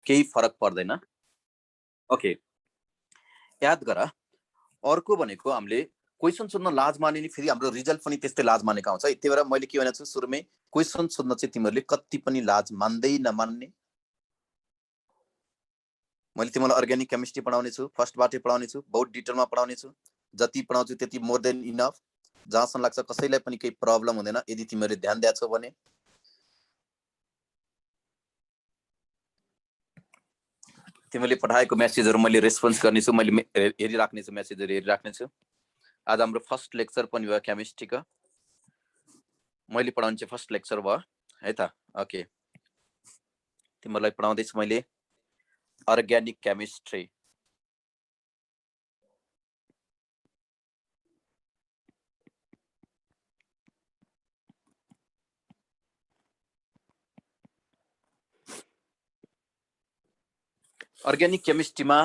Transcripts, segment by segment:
केही फरक पर्दैन। ओके, याद गर। अर्को भनेको हामीले क्वेसन सोध्न लाज माने नि फेरि हाम्रो रिजल्ट पनि त्यस्तै लाज मानेको आउँछ है। त्यही भएर मैले के भनेको छु सुरुमै, क्वेसन सोध्न चाहिँ तिमीहरूले कति पनि लाज मान्दै नमान्ने। मैले तिमीलाई अर्ग्यानिक केमिस्ट्री पढाउने छु, फर्स्टबाटै पढाउने छु, बहुत डिटेलमा पढाउने छु। जति पढाउँछु त्यति मोर देन इनफ। जहाँसम्म लाग्छ कसैलाई पनि केही प्रब्लम हुँदैन यदि तिमीहरूले ध्यान दिएछौ भने। तिमीले पठाएको मेसेजहरू मैले रेस्पोन्स गर्नेछु, मैले हेरिराख्नेछु, मेसेजहरू हेरिराख्नेछु। आज हाम्रो फर्स्ट लेक्चर पनि भयो केमिस्ट्रीको। मैले पढाउने चाहिँ फर्स्ट लेक्चर भयो है त। ओके, तिमीलाई पढाउँदैछु मैले अर्ग्यानिक केमिस्ट्री। अर्ग्यानिक केमिस्ट्रीमा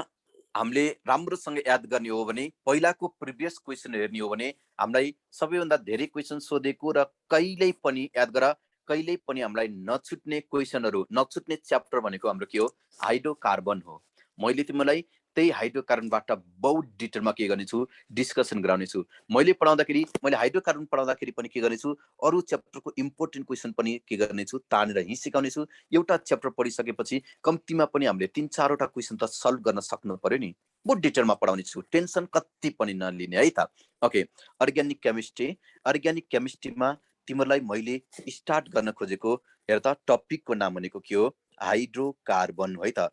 हामीले राम्रोसँग याद गर्ने हो भने पहिलाको प्रिभियस क्वेसन हेर्ने हो भने हामीलाई सबैभन्दा धेरै क्वेसन सोधेको र कहिल्यै पनि याद गर, कहिल्यै पनि हामीलाई नछुट्ने क्वेसनहरू, नछुट्ने च्याप्टर भनेको हाम्रो के हो, हाइड्रोकार्बन हो। मैले तिमीलाई त्यही हाइड्रोकार्बनबाट बहुत डिटेलमा के गर्नेछु, डिस्कसन गराउनेछु। मैले पढाउँदाखेरि, मैले हाइड्रोकार्बन पढाउँदाखेरि पनि के गर्नेछु, अरू च्याप्टरको इम्पोर्टेन्ट क्वेसन पनि के गर्नेछु, तानेर यहीँ सिकाउनेछु। एउटा च्याप्टर पढिसकेपछि कम्तीमा पनि हामीले 3-4 वटा क्वेसन त सल्भ गर्न सक्नु पर्यो नि। बहुत डिटेलमा पढाउने छु, टेन्सन कति पनि नलिने है त। Okay, organic chemistry. अर्ग्यानिक केमिस्ट्रीमा तिमीलाई मैले स्टार्ट गर्न खोजेको, हेर त टपिकको नाम भनेको के हो, हाइड्रोकार्बन हो है त।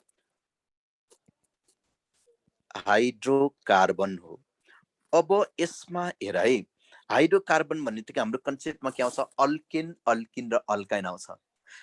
हाइड्रोकार्बन हो। अब यसमा हेर है, हाइड्रोकार्बन भन्ने बित्तिकै हाम्रो कन्सेप्टमा के आउँछ, अल्केन, अल्किन र अल्काइन आउँछ।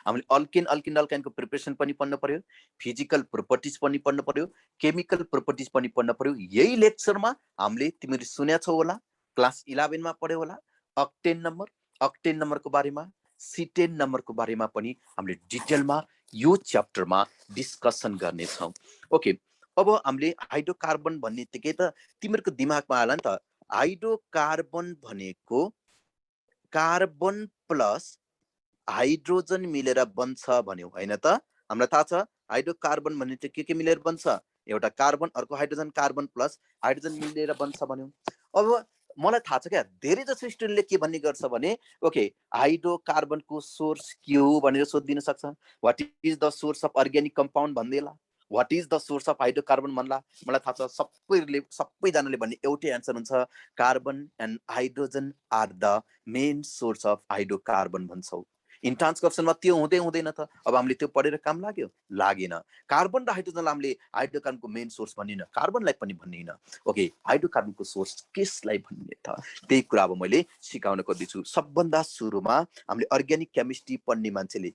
हामीले अल्केन, अल्किन, अल्काइनको प्रिपरेसन पनि पढ्नु पर्यो, फिजिकल प्रोपर्टिज पनि पढ्नु पर्यो, केमिकल प्रोपर्टिज पनि पढ्नु पर्यो। यही लेक्चरमा हामीले तिमीले सुनेछौ होला, क्लास 11 मा पढ्यौ होला, अक्टेन नम्बर, अक्टेन नम्बरको बारेमा, सिटेन नम्बरको बारेमा पनि हामीले डिटेलमा यो च्याप्टरमा डिस्कसन गर्नेछौँ। ओके, अब हामीले हाइड्रोकार्बन भन्ने बित्तिकै त तिमीहरूको दिमागमा आला नि त, हाइड्रोकार्बन भनेको कार्बन प्लस हाइड्रोजन मिलेर बन्छ भन्यो हैन त। हामीलाई थाहा छ हाइड्रोकार्बन भन्ने चाहिँ के मिलेर बन्छ, एउटा कार्बन अर्को हाइड्रोजन, कार्बन प्लस हाइड्रोजन मिलेर बन्छ भन्यो। अब मलाई थाहा छ क्या, धेरै जसो स्टुडेन्टले के भन्ने गर्छ भने, ओके हाइड्रोकार्बनको सोर्स के हो भनेर सोधिदिन सक्छ। What is the source of organic compound भन्दैला, what is the source of hydrocarbon भन्ला। मलाई थाहा छ सबैजनाले भन्ने एउटै एन्सर हुन्छ, carbon and hydrogen are the main source of hydrocarbon भन्छौ। इन्ट्रान्स क्वेसनमा त्यो हुँदै हुँदैन त। अब हामीले त्यो पढेर काम लाग्यो, लागेन। कार्बन र हाइड्रोजनलाई हामीले हाइड्रोकार्बनको मेन सोर्स भनिन, कार्बनलाई पनि भनिन। ओके, हाइड्रोकार्बनको सोर्स केसलाई भन्ने त, त्यही कुरा अब मैले सिकाउन खोज्दैछु। सबभन्दा सुरुमा हामीले अर्ग्यानिक केमिस्ट्री पढ्ने मान्छेले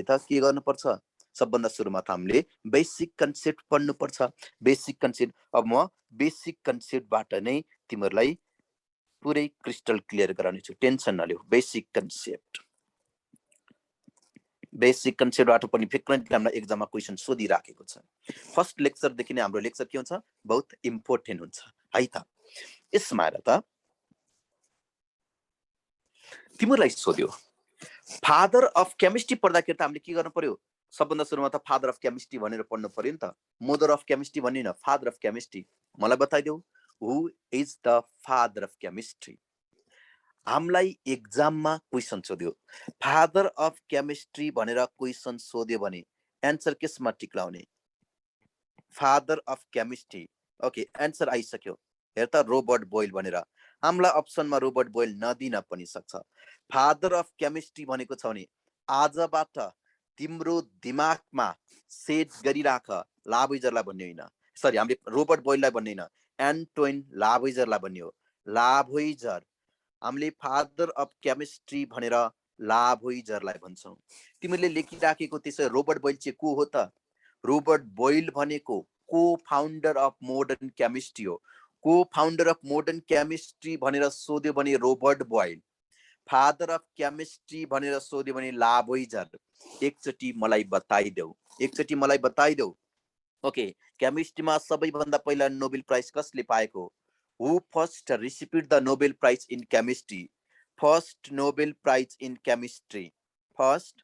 त के गर्नुपर्छ, सबभन्दा सुरुमा त हामीले बेसिक कन्सेप्ट पढ्नुपर्छ। बेसिक कन्सेप्ट, अब म बेसिक कन्सेप्टबाट नै तिमीहरूलाई पुरै क्रिस्टल क्लियर गराउने छु, टेन्सन नलिऊ। बेसिक कन्सेप्टबाट पनि फ्रिक्वेन्टली हामीलाई एक्जाममा क्वेसन सोधिराखेको छ। फर्स्ट लेक्चरदेखि नै हाम्रो लेक्चर के हुन्छ, बहुत इम्पोर्टेन्ट हुन्छ है त। यसमा हेर त, तिमीलाई सोध्यो फादर अफ केमिस्ट्री पढ्दाखेरि त हामीले के गर्नु पर्यो, सबभन्दा सुरुमा त फादर अफ केमिस्ट्री भनेर पढ्नु पर्यो नि त। मदर अफ केमिस्ट्री भनिन, फादर अफ केमिस्ट्री। मलाई बताइदेऊ, who is the father of chemistry. हामीलाई एक्जाममा क्वेसन सोध्यो, फादर अफ केमिस्ट्री भनेर क्वेसन सोध्यो भने एन्सर केसमा टिक लाउने, father of chemistry. Okay, answer आइसक्यो। हेर त, रोबर्ट बोयल भनेर। हामीलाई अप्सनमा रोबर्ट बोयल नदिन पनि सक्छ। फादर अफ केमिस्ट्री भनेको छ भने आजबाट तिम्रो दिमागमा सेट गरिराख, लाभोइजरलाई भन्ने होइन, सरी हामीले रोबर्ट बोयललाई भन्ने होइन, एन्टोइन लाभोइजरलाई भन्ने हो। लाभोइजर, हामीले फादर अफ केमिस्ट्री भनेर लाभोइजरलाई भन्छौँ। तिमीले लेखिराखेको त्यसो रोबर्ट बोयल चाहिँ को हो त? रोबर्ट बोयल भनेको को फाउन्डर अफ मोडर्न केमिस्ट्री हो। को फाउन्डर अफ मोडर्न केमिस्ट्री भनेर सोध्यो भने Robert Boyle, father of chemistry भनेर सोध्यो भने लाभोइजर। एकचोटि मलाई बताइदेऊ, ओके, केमिस्ट्रीमा सबैभन्दा पहिला नोबेल प्राइज कसले पाएको? Who first received the Nobel Prize in Chemistry? First Nobel Prize in Chemistry. First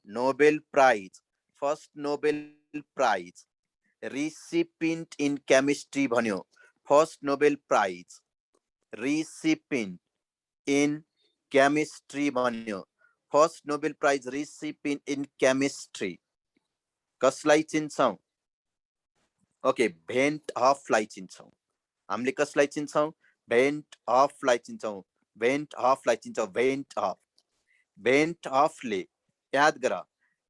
Nobel Prize first Nobel prize recipient in chemistry भन्यो, first Nobel prize recipient in chemistry भन्यो, first Nobel prize recipient in chemistry कसलाई चिन्छौँ? Okay, vent हफलाई चिन्छौँ। हामीले कसलाई चिन्छौँ? Vent हफलाई चिन्छौँ, vent हफलाई चिन्छौँ, भेन्ट हफ। भेन्ट हफले याद गर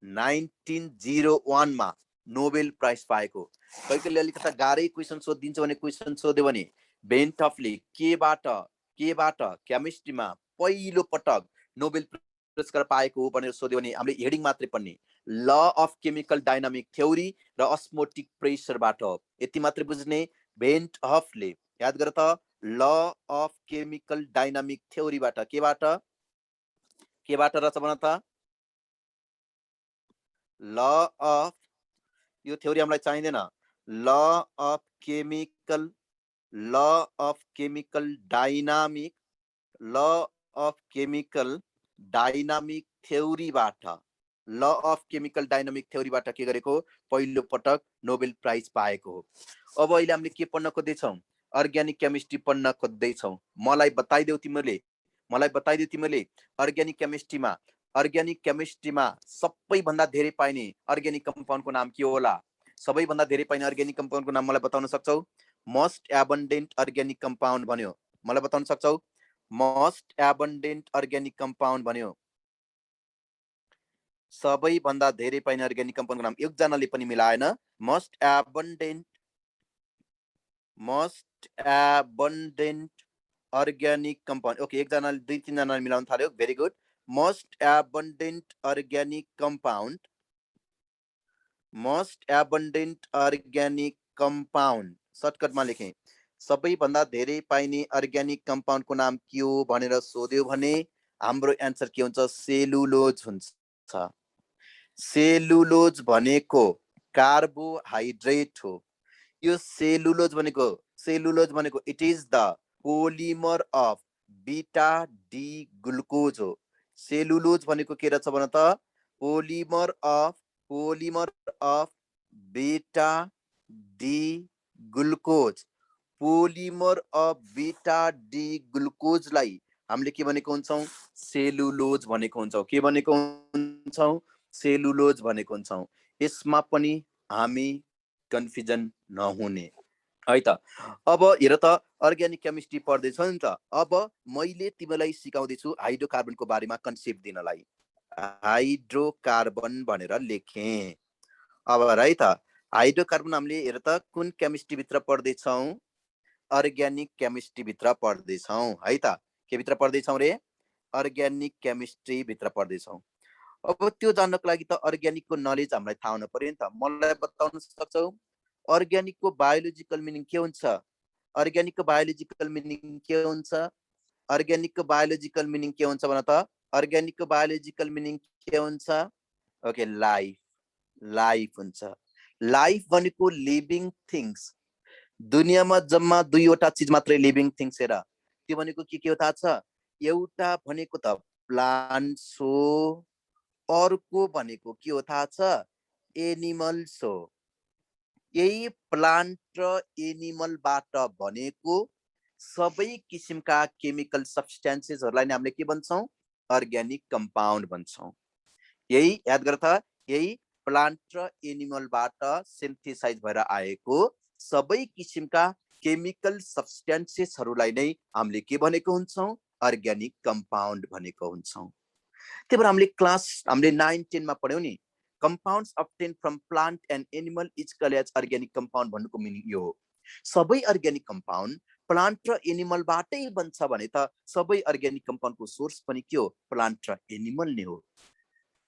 1901 मा नोबेल प्राइज पाएको। कहिले अलिकति गाह्रै क्वेसन सोधिदिन्छ भने क्वेसन सोध्यो भने भेन्ट हफले केबाट केमिस्ट्रीमा पहिलो पटक नोबेल पुरस्कार पाएको हो भनेर सोध्यो भने हामीले हेडिङ मात्रै पढ्ने, ल अफ केमिकल डाइनामिक थ्योरी र अस्मोटिक प्रेसरबाट। यति मात्रै बुझ्ने। भेन्ट हफले याद गर त, ल अफ केमिकल डाइनामिक थ्योरीबाट, केबाट रहेछ भन त? ल अफ, यो थ्योरी हामीलाई चाहिँदैन। Law of chemical dynamic, law of chemical dynamic थ्योरीबाट, ल अफ केमिकल डाइनामिक थ्योरीबाट के गरेको? पहिलो पटक नोबेल प्राइज पाएको हो। अब अहिले हामीले के पढ्न खोज्दैछौँ? अर्ग्यानिक केमिस्ट्री पढ्न खोज्दैछौँ। मलाई बताइदेऊ तिमीले अर्ग्यानिक केमिस्ट्रीमा सबैभन्दा धेरै पाइने अर्ग्यानिक कम्पाउन्डको नाम के होला? सबैभन्दा धेरै पाइने अर्ग्यानिक कम्पाउन्डको नाम मलाई बताउन सक्छौ? मोस्ट एबन्डेन्ट अर्ग्यानिक कम्पाउन्ड भन्यो, मलाई बताउन सक्छौ? मोस्ट एबन्डेन्ट अर्ग्यानिक कम्पाउन्ड भन्यो। सबैभन्दा धेरै पाइने अर्ग्यानिक कम्पाउन्डको नाम एकजनाले पनि मिलाएन। Most abundant organic compound. Okay, एकजनाले 2-3जनाले मिलाउन थाल्यो, very good. Most abundant organic compound, most abundant organic compound सर्टकटमा लेखेँ। सबैभन्दा धेरै पाइने अर्ग्यानिक कम्पाउन्डको नाम के हो भनेर सोध्यो भने हाम्रो एन्सर के हुन्छ? सेलुलोज हुन्छ। सेलुलोज भनेको कार्बोहाइड्रेट हो। यो सेलुलोज भनेको it is the polymer of beta D glucose हो। सेलुलोज भनेको के रहेछ भन त? Polymer of beta D glucose. Polymer of beta D ग्लुकोजलाई हामीले के भनेको हुन्छौँ? सेलुलोज भनेको हुन्छौँ। के भनेको हुन्छौँ? सेलुलोज भनेको हुन्छौँ। यसमा पनि हामी कन्फ्युजन नहुने है त। अब हेर त, अर्ग्यानिक केमिस्ट्री पढ्दैछौ नि त। अब मैले तिमीलाई सिकाउँदैछु हाइड्रोकार्बनको बारेमा कन्सेप्ट दिनलाई। हाइड्रोकार्बन भनेर लेखेँ। अब है त, हाइड्रोकार्बन हामीले हेर त कुन केमिस्ट्री भित्र पढ्दैछौँ? अर्ग्यानिक केमिस्ट्री भित्र पढ्दैछौँ है त। के भित्र पढ्दैछौँ रे? अर्ग्यानिक केमिस्ट्री भित्र पढ्दैछौँ। अब त्यो जान्नको लागि त अर्ग्यानिकको नलेज हामीलाई थाहा हुनु पर्यो नि त। मलाई बताउन सक्छौ अर्ग्यानिकको बायोलोजिकल मिनिङ के हुन्छ? अर्ग्यानिकको बायोलोजिकल मिनिङ के हुन्छ? अर्ग्यानिकको बायोलोजिकल मिनिङ के हुन्छ भन त? अर्ग्यानिकको बायोलोजिकल मिनिङ के हुन्छ? ओके, लाइफ हुन्छ। लाइफ भनेको लिभिङ थिङ्स। दुनियाँमा जम्मा 2वटा चिज मात्रै लिभिङ थिङ्स हेर। त्यो भनेको के हो थाहा छ? एउटा भनेको त प्लान्ट्स हो, अर्को भनेको के हो थाहा छ? एनिमल्स हो। यही प्लान्ट र एनिमलबाट बनेको सबै किसिमका केमिकल सब्स्टेन्सेसहरूलाई नै हामीले के भन्छौँ? अर्ग्यानिक कम्पाउन्ड भन्छौँ। यही याद गर त, यही प्लान्ट र एनिमलबाट सिन्थेसाइज भएर आएको सबै किसिमका केमिकल सब्स्टेन्सेसहरूलाई नै हामीले के भनेको हुन्छौँ? अर्ग्यानिक कम्पाउन्ड भनेको हुन्छौँ। त्यही भएर हामीले 9-10 मा पढ्यौँ नि, compounds obtained from plant and animal is called as organic compound भन्नुको मिनिङ यो हो। सबै अर्ग्यानिक कम्पाउन्ड प्लान्ट र एनिमलबाटै बन्छ भने त सबै अर्ग्यानिक कम्पाउन्डको सोर्स पनि के हो? प्लान्ट र एनिमल नै हो।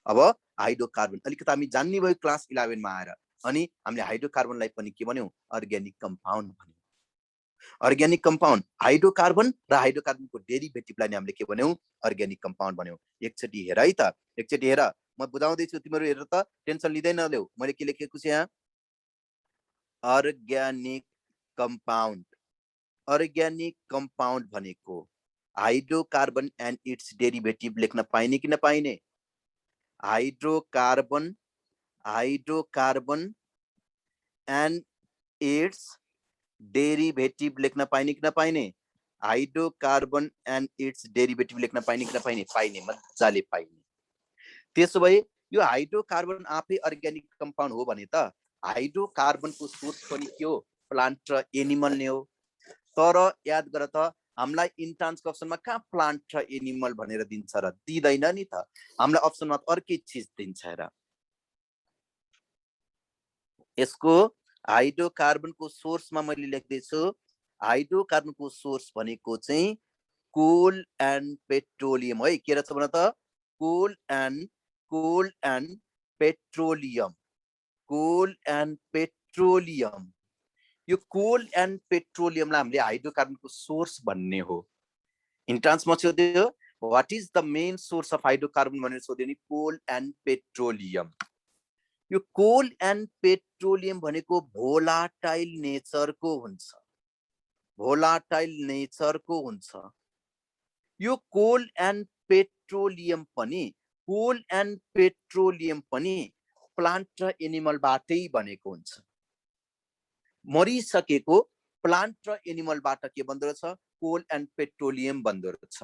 अब हाइड्रोकार्बन अलिकति हामी जान्ने भयो क्लास 11 मा आएर, अनि हामीले हाइड्रोकार्बनलाई पनि के भन्यौँ? अर्ग्यानिक कम्पाउन्ड भन्यौँ। अर्ग्यानिक कम्पाउन्ड हाइड्रोकार्बन र हाइड्रोकार्बनको डेरिभेटिभलाई नै हामीले के भन्यौँ? अर्ग्यानिक कम्पाउन्ड भन्यौँ। एकचोटि हेर है त, एकचोटि हेर, म बुझाउँदैछु, तिमीहरू हेर त, टेन्सन लिँदै नलेऊ। मैले के लेखेको छु यहाँ? Organic compound. अर्ग्यानिक कम्पाउन्ड भनेको हाइड्रोकार्बन एन्ड इट्स डेरिभेटिभ लेख्न पाइने कि नपाइने? Hydrocarbon hydrocarbon and it's derivative लेख्न पाइने कि नपाइने? हाइड्रोकार्बन एन्ड इट्स डेरिभेटिभ लेख्न पाइने कि नपाइने? पाइने, मजाले पाइने। त्यसो भए यो हाइड्रोकार्बन आफै अर्ग्यानिक कम्पाउन्ड हो भने त हाइड्रोकार्बनको सोर्स पनि के हो? प्लान्ट र एनिमल नै हो। तर याद गर त हामीलाई इन्ट्रान्स अप्सनमा कहाँ प्लान्ट र एनिमल भनेर दिन्छ र? दिँदैन नि त। हामीलाई अप्सनमा अर्कै चिज दिन्छ र। यसको हाइड्रोकार्बनको सोर्समा मैले लेख्दैछु, हाइड्रोकार्बनको सोर्स भनेको चाहिँ कोल एन्ड पेट्रोलियम है। के रहेछ भन त? Coal and petroleum. Coal and petroleum. यो कोल एन्ड पेट्रोलियमलाई हामीले हाइड्रोकार्बनको सोर्स भन्ने हो। इन्ट्रान्समा सोध्यो what is the main source of hydrocarbon भनेर सोध्यो नि कोल एन्ड पेट्रोलियम। यो कोल एन्ड पेट्रोलियम भनेको भोलाटाइल नेचरको हुन्छ। भोलाटाइल नेचरको हुन्छ। यो कोल एन्ड पेट्रोलियम पनि प्लान्ट र एनिमलबाटै बनेको हुन्छ। मरिसकेको प्लान्ट र एनिमलबाट के बन्दो रहेछ? कोल एन्ड पेट्रोलियम बन्दो रहेछ।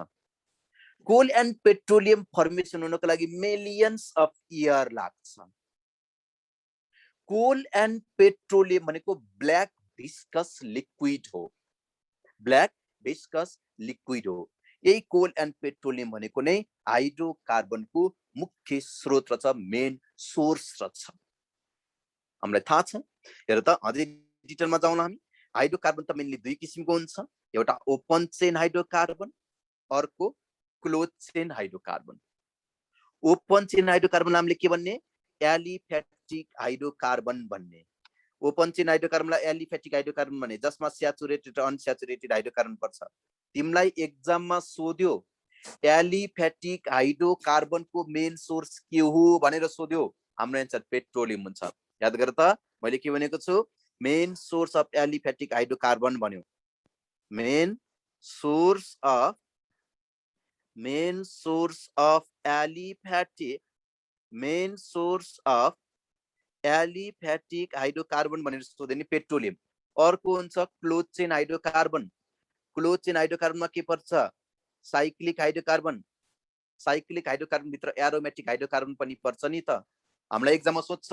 कोल एन्ड पेट्रोलियम फर्मेसन हुनको लागि मिलियन्स अफ इयर लाग्छ। कोल एन्ड पेट्रोलियम भनेको ब्ल्याक भिस्कस लिक्विड हो। ब्ल्याक भिस्कस लिक्विड हो। यही कोल एन्ड पेट्रोलियम भनेको नै हाइड्रोकार्बनको मुख्य स्रोत रहेछ, मेन सोर्स रहेछ। हामीलाई थाहा छ। हेर त अझै डिटेलमा जाउँला हामी। हाइड्रोकार्बन त मेनली दुई किसिमको हुन्छ, एउटा ओपन चेन हाइड्रोकार्बन, अर्को close chain hydrocarbon. Open chain hydrocarbon हामीले के भन्ने? एलिफेटिक हाइड्रोकार्बन भन्ने। ओपन चेन हाइड्रोकार्बनलाई एलिफेटिक हाइड्रोकार्बन भन्ने, जसमा स्याचुरेटेड र अनस्याचुरेटेड हाइड्रोकार्बन पर्छ। तिमीलाई एक्जाममा सोध्यो एलिफेटिक हाइड्रोकार्बनको मेन सोर्स के हो भनेर सोध्यो, हाम्रो एन्सर पेट्रोलियम हुन्छ। याद गर त मैले के भनेको छु? Main source of aliphatic hydrocarbon भन्यो। Main source of aliphatic hydrocarbon भनेर सोध्यो नि पेट्रोलियम। अर्को हुन्छ close chain hydrocarbon. Close chain हाइड्रोकार्बनमा के पर्छ? Cyclic hydrocarbon. साइक्लिक हाइड्रोकार्बन भित्र एरोमेटिक हाइड्रोकार्बन पनि पर्छ नि त। हामीलाई एक्जाममा सोध्छ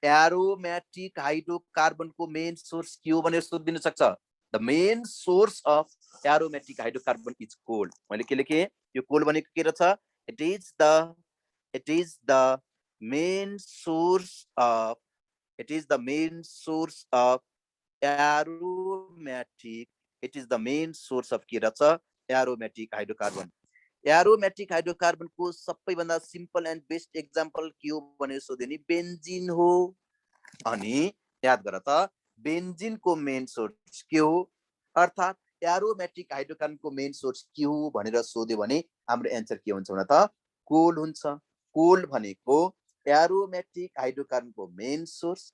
एरोमेटिक हाइड्रोकार्बनको मेन सोर्स के हो भनेर सोधिदिन सक्छ। The main source of aromatic hydrocarbon is coal. मैले के लेखेँ? यो कोल भनेको के रहेछ? It is the main source of aromatic. It is the main source of के रहेछ? Aromatic hydrocarbon. एरोमेटिक हाइड्रोकार्बनको सबैभन्दा सिम्पल एन्ड बेस्ट एक्जाम्पल के हो भनेर सोध्यो नि बेन्जिन हो। अनि याद गर त बेन्जिनको मेन सोर्स के हो? अर्थात् एरोमेटिक हाइड्रोकार्बनको मेन सोर्स के हो भनेर सोध्यो भने हाम्रो एन्सर के हुन्छ भने त कोल हुन्छ। कोल भनेको एरोमेटिक हाइड्रोकार्बनको मेन सोर्स,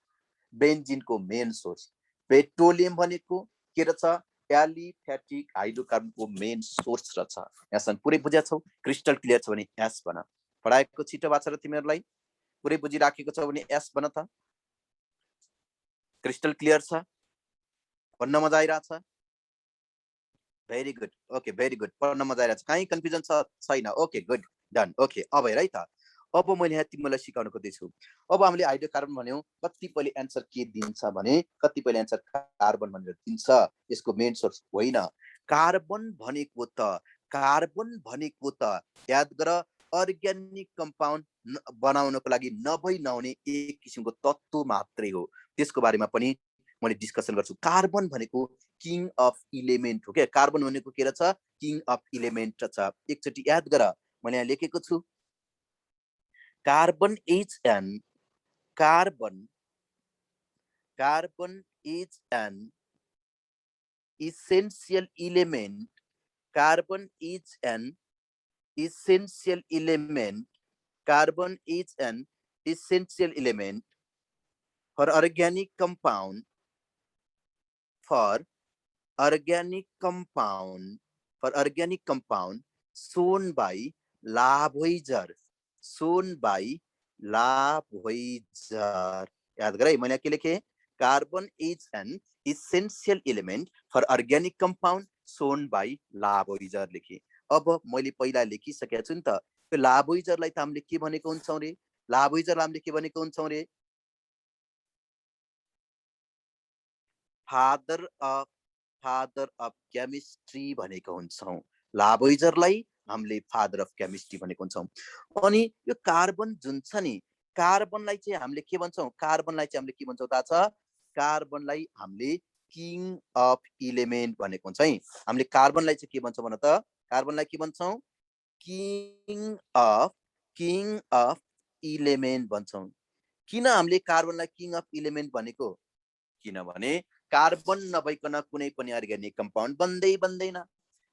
बेन्जिनको मेन सोर्स। पेट्रोलियम भनेको के रहेछ? एलिफेटिक हाइड्रोकार्बनको मेन सोर्स रहेछ। यहाँसम्म पुरै बुझ्या छौ? क्रिस्टल क्लियर छ भने एस भन। पढाएको छिटो भएको छ र तिमीहरूलाई? पुरै बुझिराखेको छ भने एस भन त। क्रिस्टल क्लियर छ? पढ्न मजा आइरहेछ? Very good. Okay, very good. पढ्न मजा आइरहेछ? कहीँ कन्फ्युजन छ? छैन? Okay, good, done. ओके, अब हेर है त। अब मैले यहाँ तिमीलाई सिकाउन खोज्दैछु। अब हामीले हाइड्रोकार्बन भन्यौँ, कतिपयले एन्सर के दिन्छ भने कतिपयले एन्सर कार्बन भनेर दिन्छ। यसको मेन सोर्स होइन। कार्बन भनेको त याद गर अर्ग्यानिक कम्पाउन्ड बनाउनको लागि नभई नहुने एक किसिमको तत्त्व मात्रै हो। त्यसको बारेमा पनि मैले डिस्कसन गर्छु। कार्बन भनेको किङ अफ इलिमेन्ट हो क्या। कार्बन भनेको के रहेछ? किङ अफ इलिमेन्ट छ। एकचोटि याद गर, मैले यहाँ लेखेको छु carbon is an essential element. Carbon is an essential element. Carbon is an essential element for organic compound. For organic compound shown by Lavoisier. Shown by Lavoisier, याद गर है, मैले के लेखेँ, carbon is an essential element for organic compound shown by Lavoisier लेखेँ। अब मैले पहिला लेखिसकेको छु नि त, त्यो लाभोइजरलाई त हामीले के भनेको हुन्छौँ रे, लाभोइजरलाई हामीले के भनेको हुन्छौँ रे, फादर अफ केमिस्ट्री भनेको हुन्छौँ। लाभोइजरलाई हामीले फादर अफ केमिस्ट्री भनेको हुन्छौँ। अनि यो कार्बन जुन छ नि, कार्बनलाई चाहिँ हामीले के भन्छौँ, कार्बनलाई चाहिँ हामीले के भन्छौँ थाहा छ, कार्बनलाई हामीले किङ अफ इलिमेन्ट भनेको हुन्छ है। हामीले कार्बनलाई चाहिँ के भन्छौँ भन त, कार्बनलाई के भन्छौँ, किङ अफ इलिमेन्ट भन्छौँ। किन हामीले कार्बनलाई किङ अफ इलिमेन्ट भनेको, किनभने कार्बन नभइकन कुनै पनि अर्ग्यानिक कम्पाउन्ड बन्दैन।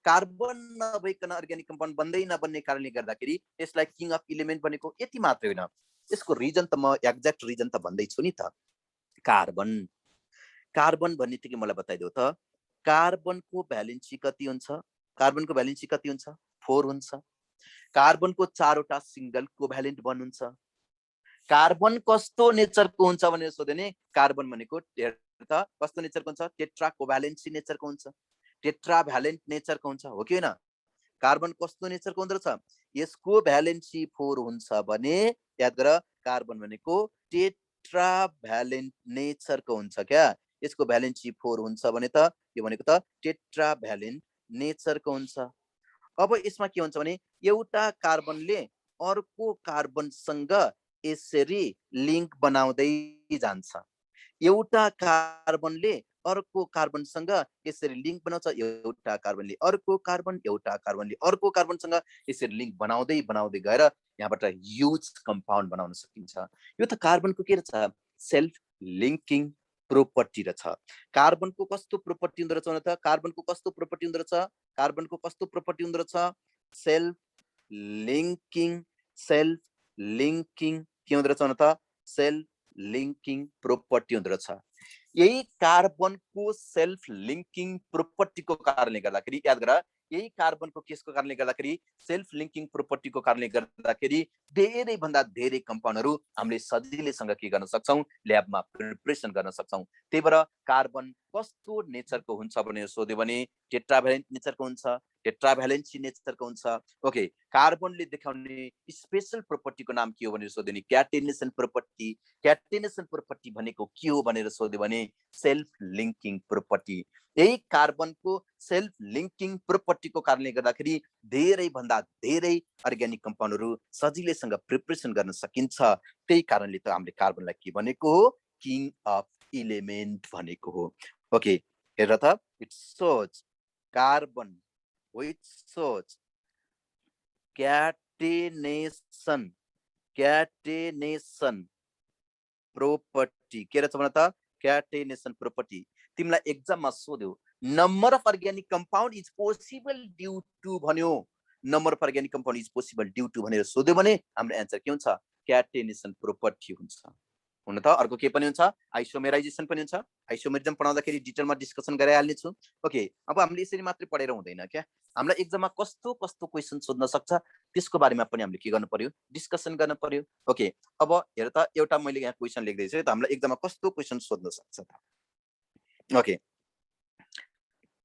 कार्बन नभइकन अर्ग्यानिक कम्पाउन्ड बन्दै नबन्ने कारणले गर्दाखेरि यसलाई किङ अफ इलिमेन्ट भनेको। यति मात्रै होइन, यसको रिजन त म एक्ज्याक्ट रिजन त भन्दैछु नि त। कार्बन कार्बन भन्ने बित्तिकै मलाई बताइदेऊ त, कार्बनको भ्यालेन्सी कति हुन्छ, कार्बनको भ्यालेन्सी कति हुन्छ, 4 हुन्छ। कार्बनको 4 वटा सिंगल कोभ्यालेन्ट बन्ड हुन्छ। कार्बन कस्तो नेचरको हुन्छ भनेर सोध्यो भने, कार्बन भनेको कस्तो नेचरको हुन्छ, टेट्रा कोभ्यालेन्सी नेचरको हुन्छ, टेट्रा भ्यालेन्ट नेचरको हुन्छ, हो कि होइन। कार्बन कस्तो नेचरको हुँदो रहेछ, यसको भ्यालेन्सी 4 हुन्छ भने, याद गर, कार्बन भनेको टेट्रा भ्यालेन्ट नेचरको हुन्छ क्या। यसको भ्यालेन्सी 4 हुन्छ भने त के भनेको त, टेट्रा भ्यालेन्ट नेचरको हुन्छ। अब यसमा के हुन्छ भने, एउटा कार्बनले अर्को कार्बनसँग यसरी लिङ्क बनाउँदै जान्छ। एउटा कार्बनले अर्को कार्बनसँग यसरी लिङ्क बनाउँछ, एउटा कार्बनले अर्को कार्बनले अर्को कार्बनसँग यसरी लिङ्क बनाउँदै बनाउँदै गएर यहाँबाट ह्युज कम्पाउन्ड बनाउन सकिन्छ। यो त कार्बनको के रहेछ, सेल्फ लिङ्किङ प्रोपर्टी रहेछ। कार्बनको कस्तो प्रोपर्टी हुँदो रहेछ भने त, कार्बनको कस्तो प्रोपर्टी हुँदो रहेछ, कार्बनको कस्तो प्रोपर्टी हुँदो रहेछ, सेल्फ लिङ्किङ के हुँदो रहेछ भने त, सेल्फ लिङ्किङ प्रोपर्टी हुँदो रहेछ। यही कार्बनको सेल्फ लिङ्किङ प्रोपर्टीको कारणले गर्दाखेरि, याद गर, यही कार्बनको केसको कारणले गर्दाखेरि, सेल्फ लिङ्किङ प्रोपर्टीको कारणले गर्दाखेरि धेरै भन्दा धेरै कम्पाउन्डहरू हामीले सजिलैसँग के गर्न सक्छौँ, ल्याबमा प्रिपरेसन गर्न सक्छौँ। त्यही भएर कार्बन कस्तो नेचरको हुन्छ भनेर सोध्यो भने, टेट्राभ्यालेन्ट नेचरको हुन्छ, टेट्राभ्यालेन्सी नेचरको हुन्छ। ओके, कार्बनले देखाउने स्पेशल प्रोपर्टीको नाम के हो भनेर सोध्यो भने, क्याटेनेसन प्रोपर्टी। क्याटेनेसन प्रोपर्टी भनेको के हो भनेर सोध्यो भने, सेल्फ लिङ्किङ प्रोपर्टी। यही कार्बनको सेल्फ लिङ्किङ प्रोपर्टीको कारणले गर्दाखेरि धेरै भन्दा धेरै अर्ग्यानिक कम्पाउन्डहरू सजिलैसँग प्रिपरेसन गर्न सकिन्छ। त्यही कारणले त हामीले कार्बनलाई के भनेको हो, किङ अफ इलिमेन्ट भनेको हो। ओके, हेर त, इट्स सोच कार्बन विच सोच क्याटेनेसन प्रोपर्टी के रहेछ भन त, क्याटेनेसन प्रोपर्टी। तिमीलाई एक्जाममा सोध्यो, number of organic compound is possible due to भन्यो, number of organic compound is possible due to भनेर सोध्यो भने हाम्रो एन्सर के हुन्छ, क्याटेनेसन प्रोपर्टी हुन्छ। हुन त अर्को के पनि हुन्छ, आइसोमेराइजेसन पनि हुन्छ। आइसोमेरिजम पढाउँदाखेरि डिटेलमा डिस्कसन गराइहाल्नेछु। ओके, अब हामीले यसरी मात्रै पढेर हुँदैन क्या, हामीलाई एक्जाममा कस्तो कस्तो क्वेसन सोध्न सक्छ त्यसको बारेमा पनि हामीले के गर्नु पर्यो, डिस्कसन गर्न पर्यो। ओके, अब हेर त, एउटा मैले यहाँ क्वेसन लेख्दैछु त, हामीलाई एक्जाममा कस्तो क्वेसन सोध्न सक्छ त। ओके,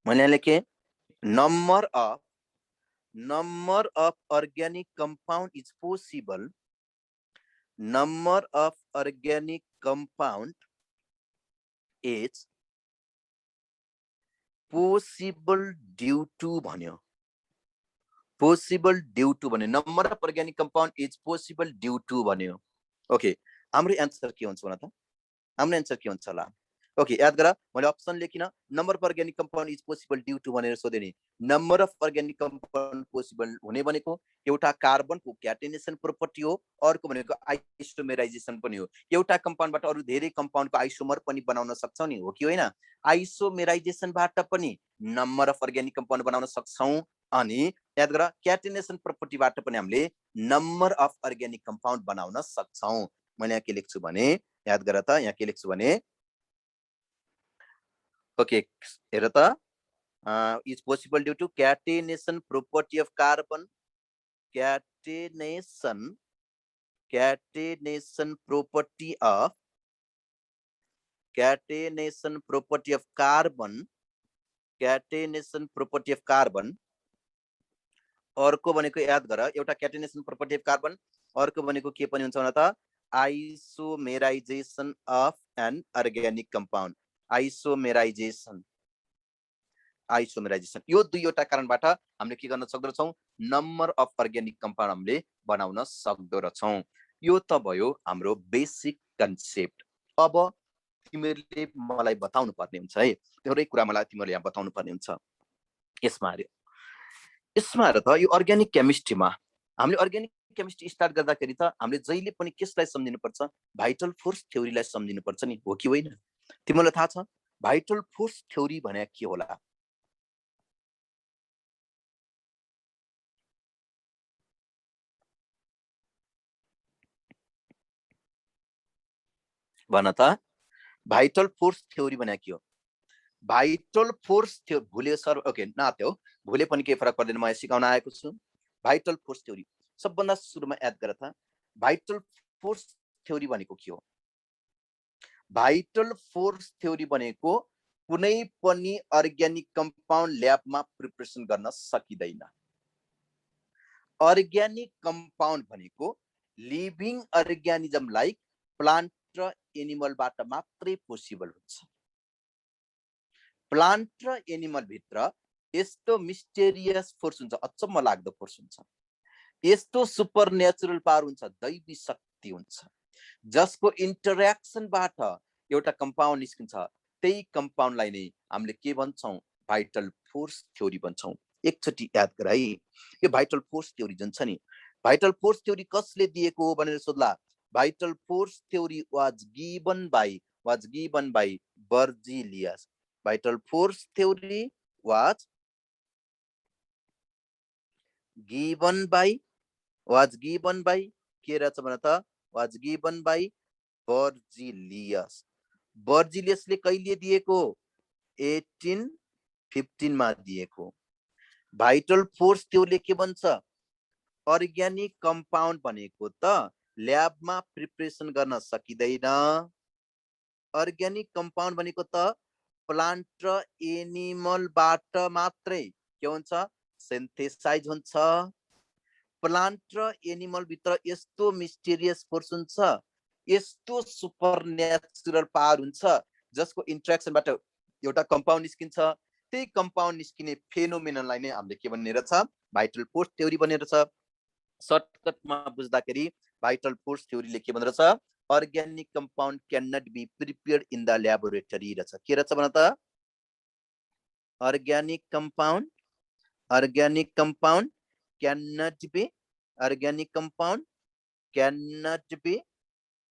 मैले लेखेँ, number of organic compound is possible, number of organic compound is possible due to भन्यो, पोसिबल ड्यू टु भन्यो, number of organic compound is possible due to भन्यो। ओके, हाम्रो एन्सर के हुन्छ भन त, हाम्रो एन्सर के हुन्छ होला। ओके, याद गर, मैले अप्सन लेखिन, number of organic compound is possible due to भनेर सोधे नि, number of organic compound possible हुने भनेको एउटा कार्बनको क्याटेनेसन प्रोपर्टी हो, अर्को भनेको आइसोमेराइजेसन पनि हो। एउटा कम्पाउन्डबाट अरू धेरै कम्पाउन्डको आइसोमर पनि बनाउन सक्छौँ नि, हो कि होइन। आइसोमेराइजेसनबाट पनि नम्बर अफ अर्ग्यानिक कम्पाउन्ड बनाउन सक्छौँ। अनि याद गर, क्याटेनेसन प्रोपर्टीबाट पनि हामीले नम्बर अफ अर्ग्यानिक कम्पाउन्ड बनाउन सक्छौँ। मैले यहाँ के लेख्छु भने, याद गर त, यहाँ के लेख्छु भने, ओके, हेर त, is possible due to catenation property of carbon, catenation catenation property of carbon, catenation property of carbon, अर्को भनेको याद गर, एउटा क्याटेनेसन प्रोपर्टी अफ कार्बन, अर्को भनेको के पनि हुन्छ भने त आइसोमेराइजेसन अफ एन अर्ग्यानिक कम्पाउन्ड, आइसोमेराइजेसन, यो दुईवटा कारणबाट हामीले के गर्न सक्दछौँ, नम्बर अफ अर्ग्यानिक कम्पाउन्ड हामीले बनाउन सक्दछौँ। यो त भयो हाम्रो बेसिक कन्सेप्ट। अब तिमीहरूले मलाई बताउनु पर्ने हुन्छ है, एउटै कुरा मलाई तिमीहरूले यहाँ बताउनु पर्ने हुन्छ। यसमा र त यो अर्ग्यानिक केमिस्ट्रीमा हामीले अर्ग्यानिक केमिस्ट्री स्टार्ट गर्दाखेरि त हामीले जहिले पनि केसलाई सम्झिनु पर्छ, भाइटल फोर्स थ्योरीलाई सम्झिनु पर्छ नि, हो कि होइन? तिमीलाई थाहा छ भाइटल फोर्स थ्योरी भने के होला? भन त, भाइटल फोर्स थ्योरी भने के हो? भाइटल फोर्स थ्योरी भुले सर, ओके नाथ्यो, भुले पनि केही फरक पर्दैन, म सिकाउन आएको छु। भाइटल फोर्स थ्योरी सबभन्दा सुरुमा याद गर त, भाइटल फोर्स थ्योरी भनेको के हो? भाइटल फोर्स थ्योरी भनेको कुनै पनि अर्ग्यानिक कम्पाउन्ड ल्याबमा प्रिपरेसन गर्न सकिँदैन। अर्ग्यानिक कम्पाउन्ड भनेको लिभिङ अर्ग्यानिजम लाइक प्लान्ट र एनिमलबाट मात्रै पोसिबल हुन्छ। प्लान्ट र एनिमल भित्र यस्तो मिस्टेरियस फोर्स हुन्छ, अचम्म लाग्दो फोर्स हुन्छ, यस्तो सुपर नेचुरल पावर हुन्छ, दैवी शक्ति हुन्छ, जसको इन्टरेक्सनबाट एउटा कम्पाउन्ड निस्किन्छ। त्यही कम्पाउन्डलाई नै हामीले के भन्छौँ? भाइटल फोर्स थ्योरी भन्छौँ। एकचोटि याद गर है, यो भाइटल फोर्स थ्योरी जुन छ नि, भाइटल फोर्स थ्योरी कसले दिएको हो भनेर सोध्ला, vital force theory was given by Berzelius. Vital force theory was given by के रहेछ भने त, वाज गिवन बाई बर्जिलियस। बर्जिलियसले कहिले दिएको? 1815 मा दिएको। भाइटल फोर्स थ्योरीले के भन्छ? अर्ग्यानिक कम्पाउन्ड भनेको त ल्याबमा प्रिपरेसन गर्न सकिँदैन। अर्ग्यानिक कम्पाउन्ड भनेको त प्लान्ट र एनिमलबाट मात्रै के हुन्छ? सिन्थेसाइज हुन्छ। प्लान्ट र एनिमल भित्र यस्तो मिस्टेरियस फोर्स हुन्छ, यस्तो सुपर नेचुरल पावर हुन्छ, जसको इन्ट्रेक्सनबाट एउटा कम्पाउन्ड निस्किन्छ। त्यही कम्पाउन्ड निस्किने फेनोमेननलाई नै हामीले के भन्ने रहेछ? भाइटल फोर्स थ्योरी भन्ने रहेछ। सर्टकटमा बुझ्दाखेरि भाइटल फोर्स थ्योरीले के भन्दो रहेछ? Organic compound can not be prepared in the laboratory रहेछ। के रहेछ भन त? Organic compound cannot be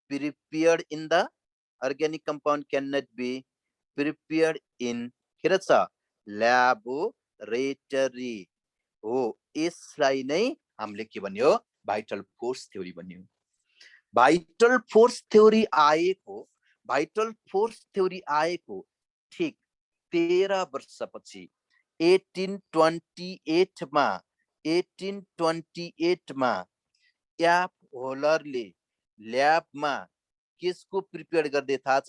prepared in the organic compound cannot be prepared in के रहेछ? ल्याबोरेटरी हो। यसलाई नै हामीले के भन्यो? भाइटल फोर्स थ्योरी भन्यो। भाइटल फोर्स थ्योरी आएको ठीक 13 वर्षपछि 1828 मा क्याप होलरले ल्याबमा केसको प्रिपेयर गर्दै थाहा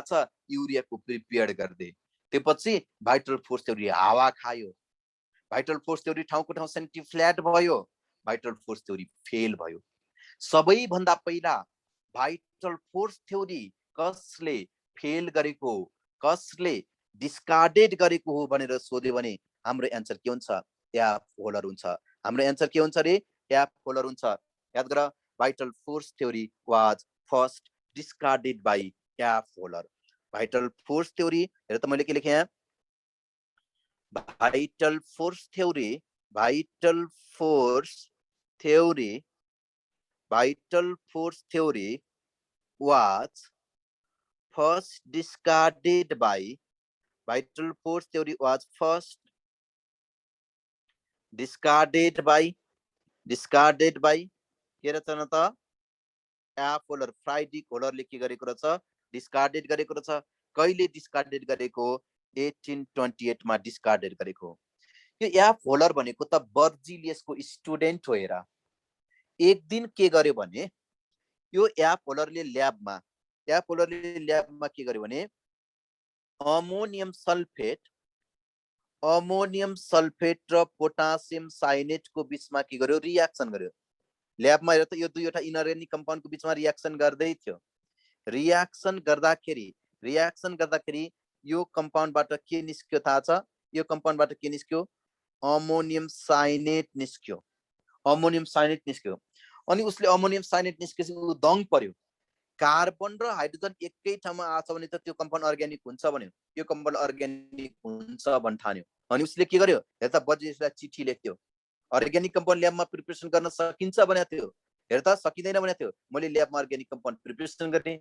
छ? युरियाको प्रिपेयर गर्दै। त्यसपछि भाइटल फोर्स थ्योरी हावा खायो। भाइटल फोर्स थ्योरी ठाउँको ठाउँ सेन्टी फ्ल्याट भयो। भाइटल फोर्स थ्योरी फेल भयो। सबैभन्दा पहिला भाइटल फोर्स थ्योरी कसले फेल गरेको, कसले डिस्कार्डेड गरेको हो भनेर सोध्यो भने हाम्रो एन्सर के हुन्छ? क्याप होलर हुन्छ। हाम्रो एन्सर के हुन्छ रे? क्याप होलर हुन्छ। याद गर, vital force theory was first discarded by cap holer. Vital force theory हेर त मैले के लेखेँ यहाँ? Vital force theory was first discarded by के रहेछ न त? क्याप होलर, फ्राइडिक होलरले के गरेको रहेछ? डिस्कार्डेड गरेको रहेछ। कहिले डिस्कार्डेड गरेको? 1828 मा डिस्कार्डेड गरेको। यो क्याप होलर भनेको त बर्जिलियसको स्टुडेन्ट हो। हेर, एक दिन के गर्यो भने यो एप होल्डरले ल्याबमा के गर्यो भने अमोनियम सल्फेट र पोटासियम साइनेटको बिचमा के गर्यो रियाक्सन गर्यो ल्याबमा हेर त यो दुईवटा इनअर्ग्यानिक कम्पाउन्डको बिचमा रियाक्सन गर्दै थियो रियाक्सन गर्दाखेरि यो कम्पाउन्डबाट के निस्क्यो थाहा छ यो कम्पाउन्डबाट के निस्क्यो अमोनियम साइनेट निस्क्यो अनि उसले अमोनियम साइनेट निस्केपछि उ दङ पर्यो कार्बन र हाइड्रोजन एकै ठाउँमा आछ भने त त्यो कम्पाउन्ड अर्ग्यानिक हुन्छ भन्यो यो कम्पाउन्ड अर्ग्यानिक हुन्छ भन्न ठान्यो अनि उसले के गर्यो हेर त बर्जिलियसलाई चिठी लेख्थ्यो अर्ग्यानिक कम्पाउन्ड ल्याबमा प्रिपरेसन गर्न सकिन्छ भनेको थियो हेर त सकिँदैन भनेको थियो मैले ल्याबमा अर्ग्यानिक कम्पाउन्ड प्रिपरेसन गर्ने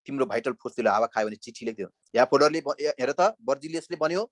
तिम्रो भाइटल फोर्सले हावा खायो भने चिठी लेख्थ्यो या फोल्डरले हेर त बर्जिलियसले भन्यो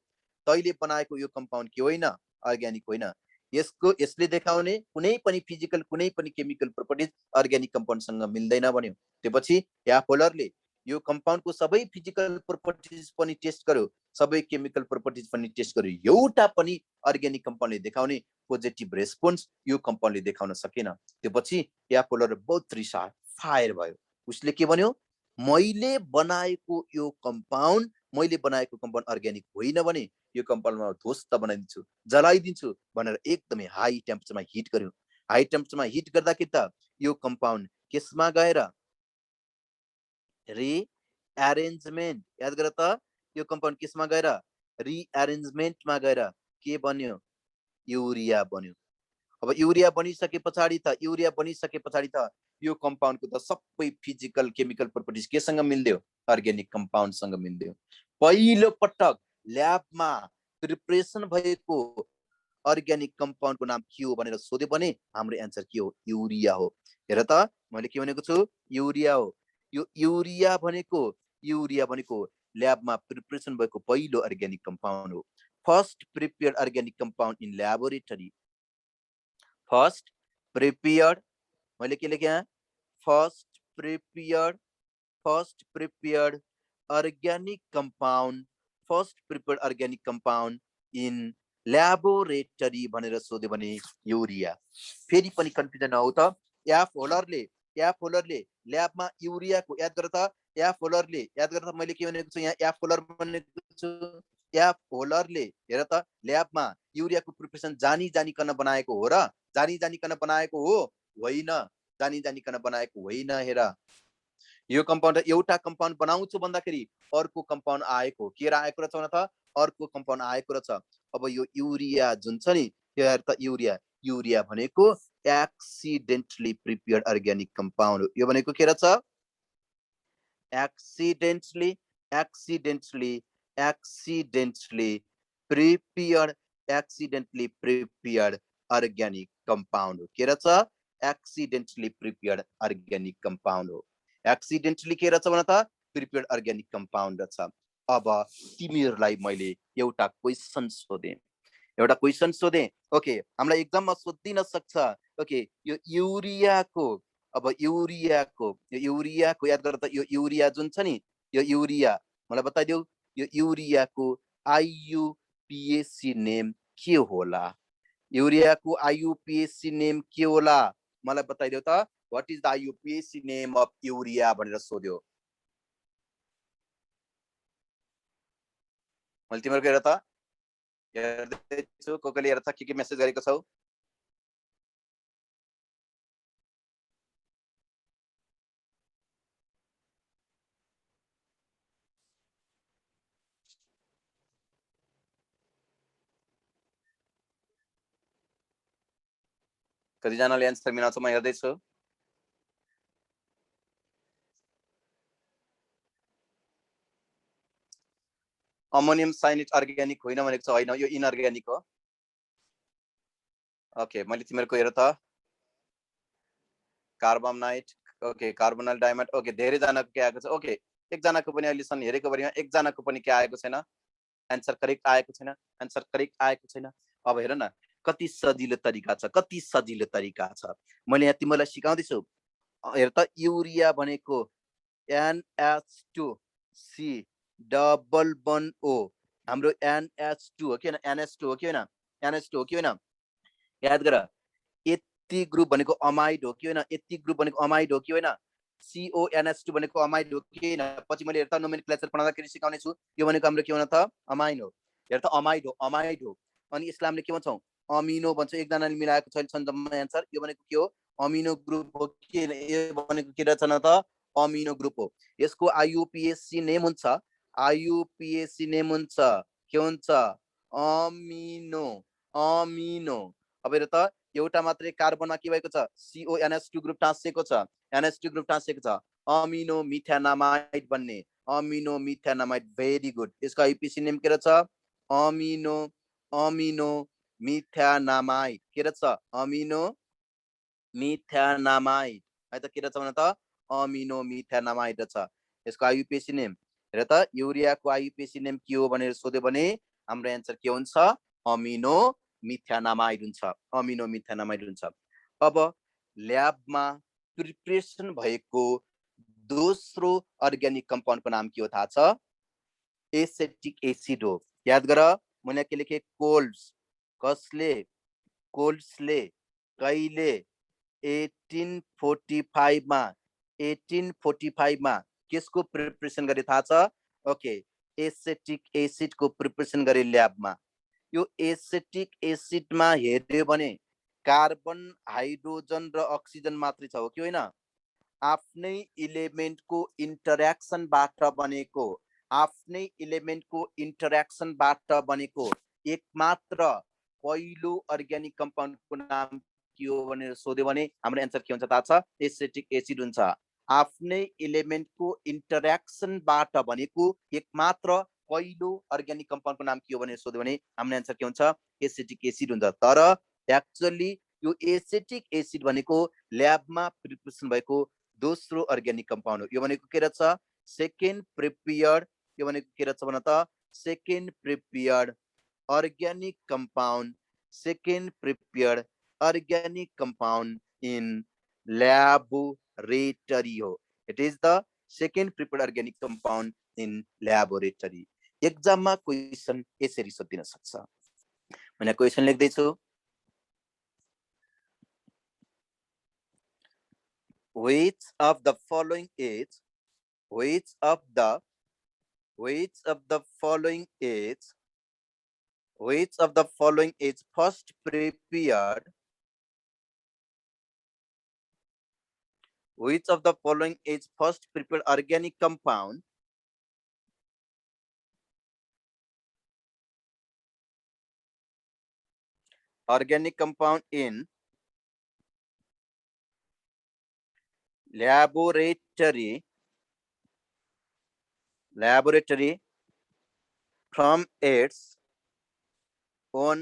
तैले बनाएको यो कम्पाउन्ड के होइन अर्ग्यानिक होइन यसले देखाउने कुनै पनि फिजिकल कुनै पनि केमिकल प्रोपर्टिज अर्ग्यानिक कम्पाउन्डसँग मिल्दैन भन्यो त्यसपछि या फोल्डरले यो कम्पाउन्डको सबै फिजिकल प्रोपर्टिज पनि टेस्ट गर्यो सबै केमिकल प्रोपर्टिज पनि टेस्ट गर्यो एउटा पनि अर्ग्यानिक कम्पाउन्डले देखाउने पोजिटिभ रेस्पोन्स यो कम्पाउन्डले देखाउन सकेन त्यसपछि या फोल्डर बहुत रिसा फायर भयो उसले के भन्यो मैले बनाएको कम्पाउन्ड अर्ग्यानिक होइन भने यो कम्पाउन्डमा ध्वस्त बनाइदिन्छु जलाइदिन्छु भनेर एकदमै हाई टेम्परेचरमा हिट गर्यो हाई टेम्परेचरमा हिट गर्दाखेरि त यो कम्पाउन्ड केसमा गएर रिएरेन्जमेन्ट याद गर त यो कम्पाउन्ड केसमा गएर रिएरेन्जमेन्टमा गएर के बन्यो युरिया बन्यो अब युरिया बनिसके पछाडि त यो कम्पाउन्डको त सबै फिजिकल केमिकल प्रोपर्टिज केसँग मिल्दियो अर्ग्यानिक कम्पाउन्डसँग मिल्दियो पहिलो पटक ल्याबमा प्रिपरेसन भएको अर्ग्यानिक कम्पाउन्डको नाम के हो भनेर सोध्यो भने हाम्रो एन्सर के हो युरिया हो हेर त मैले के भनेको छु युरिया हो यो युरिया भनेको ल्याबमा प्रिपरेसन भएको पहिलो अर्ग्यानिक कम्पाउन्ड हो first prepared organic compound in laboratory first prepared मैले के लेखेँ first prepared organic compound in laboratory भनेर सोध्यो भने युरिया फेरि पनि कन्फ्युजन नहो त एफ होल्डरले ल्याबमा युरियाको याद गर त मैले के भनेको छु यहाँ एफ होल्डर भनेको छु एफ होल्डरले हेर त ल्याबमा युरियाको प्रिपरेसन जानिकन बनाएको हो र जानिकन बनाएको हो होइन हेर यो कम्पाउन्ड एउटा कम्पाउन्ड बनाउँछु भन्दाखेरि अर्को कम्पाउन्ड आएको के आएको रहेछ भने त अर्को कम्पाउन्ड आएको रहेछ अब यो युरिया जुन छ नि त्यो हेर त युरिया भनेको एक्सिडेन्टली प्रिपेयर्ड अर्ग्यानिक कम्पाउन्ड हो यो भनेको के रहेछ एक्सिडेन्टली प्रिपेयर्ड अर्ग्यानिक कम्पाउन्ड हो के रहेछ एक्सिडेन्टली प्रिपेयर्ड अर्ग्यानिक कम्पाउन्ड हो एक्सिडेन्टली के रहेछ भने त प्रिपेयर्ड अर्ग्यानिक कम्पाउन्ड रहेछ अब तिमीहरूलाई मैले एउटा क्वेसन सोधेँ ओके हामीलाई एक्जाममा सोधिन सक्छ ओके यो युरियाको याद गर त यो युरिया जुन छ नि यो युरिया मलाई बताइदेऊ यो युरियाको आइयुपिएसी नेम के होला युरियाको आइयुपिएसी नेम के होला मलाई बताइदेऊ त what is the IUPAC name of urea भनेर सोध्यो मैले तिमीहरूको हेर त हेर्दैछु कसले हेर त के मेसेज गरेको छौ कतिजनाले एन्सर मिलाउँछ म हेर्दैछु अमोनियम साइनेट अर्ग्यानिक होइन भनेको छ होइन यो इनअर्ग्यानिक हो ओके मैले तिमीहरूको हेर त कार्बोनाइट ओके कार्बोनल डाइमाइड ओके धेरैजनाको के आएको छ ओके एकजनाको पनि अहिलेसम्म हेरेको भरिमा एकजनाको पनि के आएको छैन एन्सर करेक्ट आएको छैन अब हेर न कति सजिलो तरिका छ मैले यहाँ तिमीलाई सिकाउँदैछु हेर त युरिया भनेको NH2C डबल बन्ड O हाम्रो NH2 हो कि होइन NH2 हो कि होइन याद गर यति ग्रुप भनेको अमाइड हो कि होइन, यति ग्रुप भनेको अमाइड हो कि होइन, CONH2 भनेको अमाइड हो कि होइन। पछि मैले हेर्दा नोमेनक्लेचर पढाउँदाखेरि सिकाउने छु। यो भनेको हाम्रो के हो त, अमाइन हो। हेर त अमाइड हो, अमाइड हो। अनि यसलाई हामीले के भन्छौँ, अमिनो भन्छ। एकजनाले मिलाएको छैन जम्मा एन्सर। यो भनेको के हो, अमिनो ग्रुप हो कि यो भनेको के रहेछ न त, अमिनो ग्रुप हो। यसको IUPAC नेम हुन्छ, IUPAC नेम हुन्छ के हुन्छ, अमिनो, अमिनो। अब हेर त एउटा मात्रै कार्बनमा के भएको छ, CONH2 ग्रुप टाँसिएको छ, NH2 ग्रुप टाँसिएको छ, अमिनो मिथानामाइड बन्ने, अमिनो मिथानामाइड। Very good. यसको IUPAC नेम के रहेछ, अमिनो, अमिनो मिथानामाइड। के रहेछ, अमिनो मिथानामाइड है त। के रहेछ भने त, अमिनो मिथानामाइड रहेछ यसको IUPAC नेम। हेर त युरियाको IUPAC नेम के हो भनेर सोध्यो भने हाम्रो एन्सर के हुन्छ, अमिनो मिथानामाइड हुन्छ, अमिनो मिथानामाइड हुन्छ। अब ल्याबमा प्रिपरेसन भएको दोस्रो अर्ग्यानिक कम्पाउन्डको नाम के हो थाहा छ, एसेटिक एसिड हो। याद गर, मैले के लेखेँ, कोल्ड्स, कसले, कोल्ड्सले कहिले 1845 मा, 1845 मा किसको प्रिपरेसन गरे थाहा छ, ओके, एसेटिक एसिडको प्रिपरेसन गरे ल्याबमा। यो एसेटिक एसिडमा हेर्यो भने कार्बन, हाइड्रोजन र अक्सिजन मात्रै छ, हो कि होइन। आफ्नै इलिमेन्टको इन्टरेक्सनबाट बनेको, आफ्नै इलिमेन्टको इन्टरेक्सनबाट बनेको एकमात्र पहिलो अर्ग्यानिक कम्पाउन्डको नाम के हो भनेर सोध्यो भने हाम्रो एन्सर के हुन्छ थाहा छ, एसेटिक एसिड हुन्छ। आफ्नै इलिमेन्टको इन्टरेक्सनबाट बनेको एकमात्र पहिलो अर्ग्यानिक कम्पाउन्डको नाम के हो भनेर सोध्यो भने हाम्रो एन्सर के हुन्छ, एसेटिक एसिड हुन्छ। तर एक्चुअली यो एसेटिक एसिड भनेको ल्याबमा प्रिपरेसन भएको दोस्रो अर्ग्यानिक कम्पाउन्ड हो। यो भनेको के रहेछ, सेकेन्ड प्रिपेयर्ड, यो भनेको के रहेछ भन त, second prepared organic compound, second prepared organic compound in laboratory हो। It is the second prepared organic compound in laboratory. एक्जाममा क्वेसन यसरी सोधिन सक्छ। मैले क्वेसन लेख्दैछु, which of the following is, which of the following is, which of the following is first prepared, which of the following is first prepared organic compound in laboratory from its own